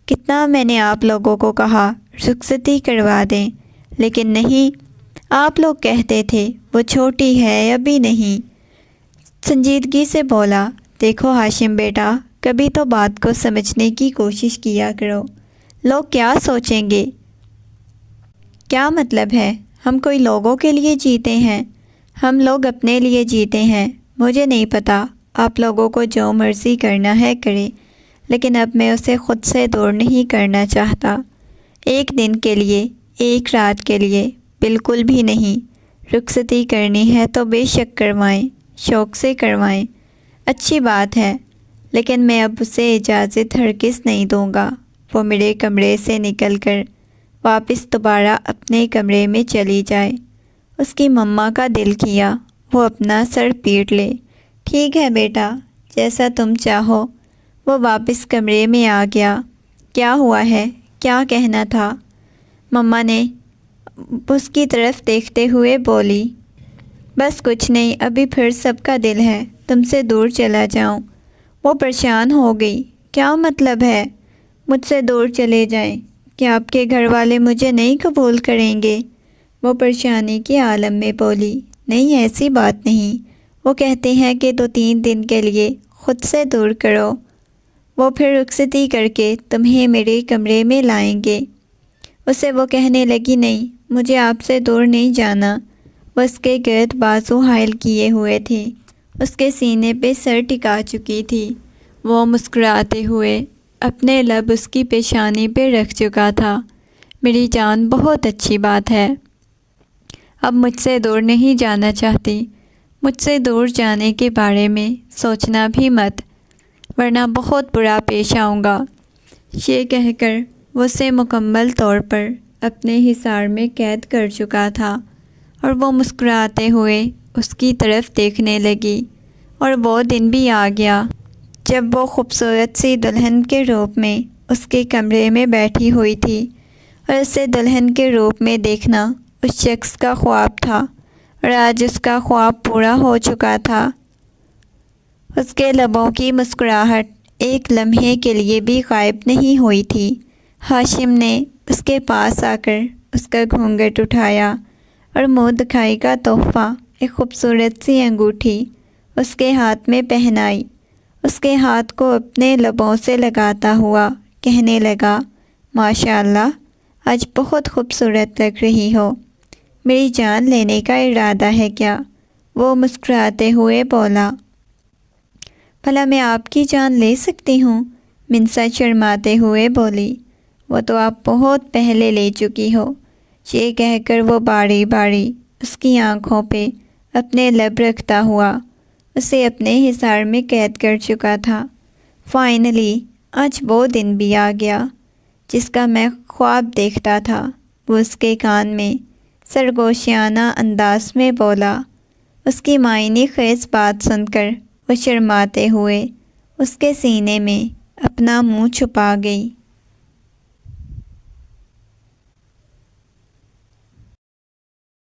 کتنا میں نے آپ لوگوں کو کہا رخصتی کروا دیں، لیکن نہیں، آپ لوگ کہتے تھے وہ چھوٹی ہے ابھی نہیں۔ سنجیدگی سے بولا، دیکھو ہاشم بیٹا، کبھی تو بات کو سمجھنے کی کوشش کیا کرو، لوگ کیا سوچیں گے؟ کیا مطلب ہے؟ ہم کوئی لوگوں کے لیے جیتے ہیں؟ ہم لوگ اپنے لیے جیتے ہیں۔ مجھے نہیں پتہ، آپ لوگوں کو جو مرضی کرنا ہے کرے، لیکن اب میں اسے خود سے دور نہیں کرنا چاہتا۔ ایک دن کے لیے، ایک رات کے لیے، بالکل بھی نہیں۔ رخصتی کرنی ہے تو بے شک کروائیں، شوق سے کروائیں، اچھی بات ہے، لیکن میں اب اسے اجازت ہرگز نہیں دوں گا وہ میرے کمرے سے نکل کر واپس دوبارہ اپنے کمرے میں چلی جائے۔ اس کی مما کا دل کیا وہ اپنا سر پیٹ لے۔ ٹھیک ہے بیٹا، جیسا تم چاہو۔ وہ واپس کمرے میں آ گیا۔ کیا ہوا ہے؟ کیا کہنا تھا؟ مما نے اس کی طرف دیکھتے ہوئے بولی، بس کچھ نہیں، ابھی پھر سب کا دل ہے تم سے دور چلا جاؤں۔ وہ پریشان ہو گئی۔ کیا مطلب ہے مجھ سے دور چلے جائیں؟ کیا آپ کے گھر والے مجھے نہیں قبول کریں گے؟ وہ پریشانی کے عالم میں بولی، نہیں ایسی بات نہیں، وہ کہتے ہیں کہ 2-3 دن کے لیے خود سے دور کرو، وہ پھر رخصتی کر کے تمہیں میرے کمرے میں لائیں گے۔ اسے وہ کہنے لگی، نہیں، مجھے آپ سے دور نہیں جانا۔ وہ اس کے گرد بازو حائل کیے ہوئے تھی، اس کے سینے پہ سر ٹکا چکی تھی۔ وہ مسکراتے ہوئے اپنے لب اس کی پیشانی پہ رکھ چکا تھا۔ میری جان، بہت اچھی بات ہے، اب مجھ سے دور نہیں جانا چاہتی، مجھ سے دور جانے کے بارے میں سوچنا بھی مت، ورنہ بہت برا پیش آؤں گا۔ یہ کہہ کر وہ اسے مکمل طور پر اپنے حصار میں قید کر چکا تھا، اور وہ مسکراتے ہوئے اس کی طرف دیکھنے لگی۔ اور وہ دن بھی آ گیا جب وہ خوبصورت سی دلہن کے روپ میں اس کے کمرے میں بیٹھی ہوئی تھی، اور اسے دلہن کے روپ میں دیکھنا اس شخص کا خواب تھا، اور آج اس کا خواب پورا ہو چکا تھا۔ اس کے لبوں کی مسکراہٹ ایک لمحے کے لیے بھی غائب نہیں ہوئی تھی۔ ہاشم نے اس کے پاس آ کر اس کا گھونگھٹ اٹھایا اور منہ دکھائی کا تحفہ، ایک خوبصورت سی انگوٹھی اس کے ہاتھ میں پہنائی۔ اس کے ہاتھ کو اپنے لبوں سے لگاتا ہوا کہنے لگا، ماشاء اللہ، آج بہت خوبصورت لگ رہی ہو۔ میری جان لینے کا ارادہ ہے کیا؟ وہ مسکراتے ہوئے بولا۔ بھلا میں آپ کی جان لے سکتی ہوں؟ منسا شرماتے ہوئے بولی۔ وہ تو آپ بہت پہلے لے چکی ہو۔ یہ کہہ کر وہ باری باری اس کی آنکھوں پہ اپنے لب رکھتا ہوا اسے اپنے حصار میں قید کر چکا تھا۔ فائنلی آج وہ دن بھی آ گیا جس کا میں خواب دیکھتا تھا۔ وہ اس کے کان میں سرگوشیانہ انداز میں بولا۔ اس کی معنی خیز بات سن کر وہ شرماتے ہوئے اس کے سینے میں اپنا منہ چھپا گئی۔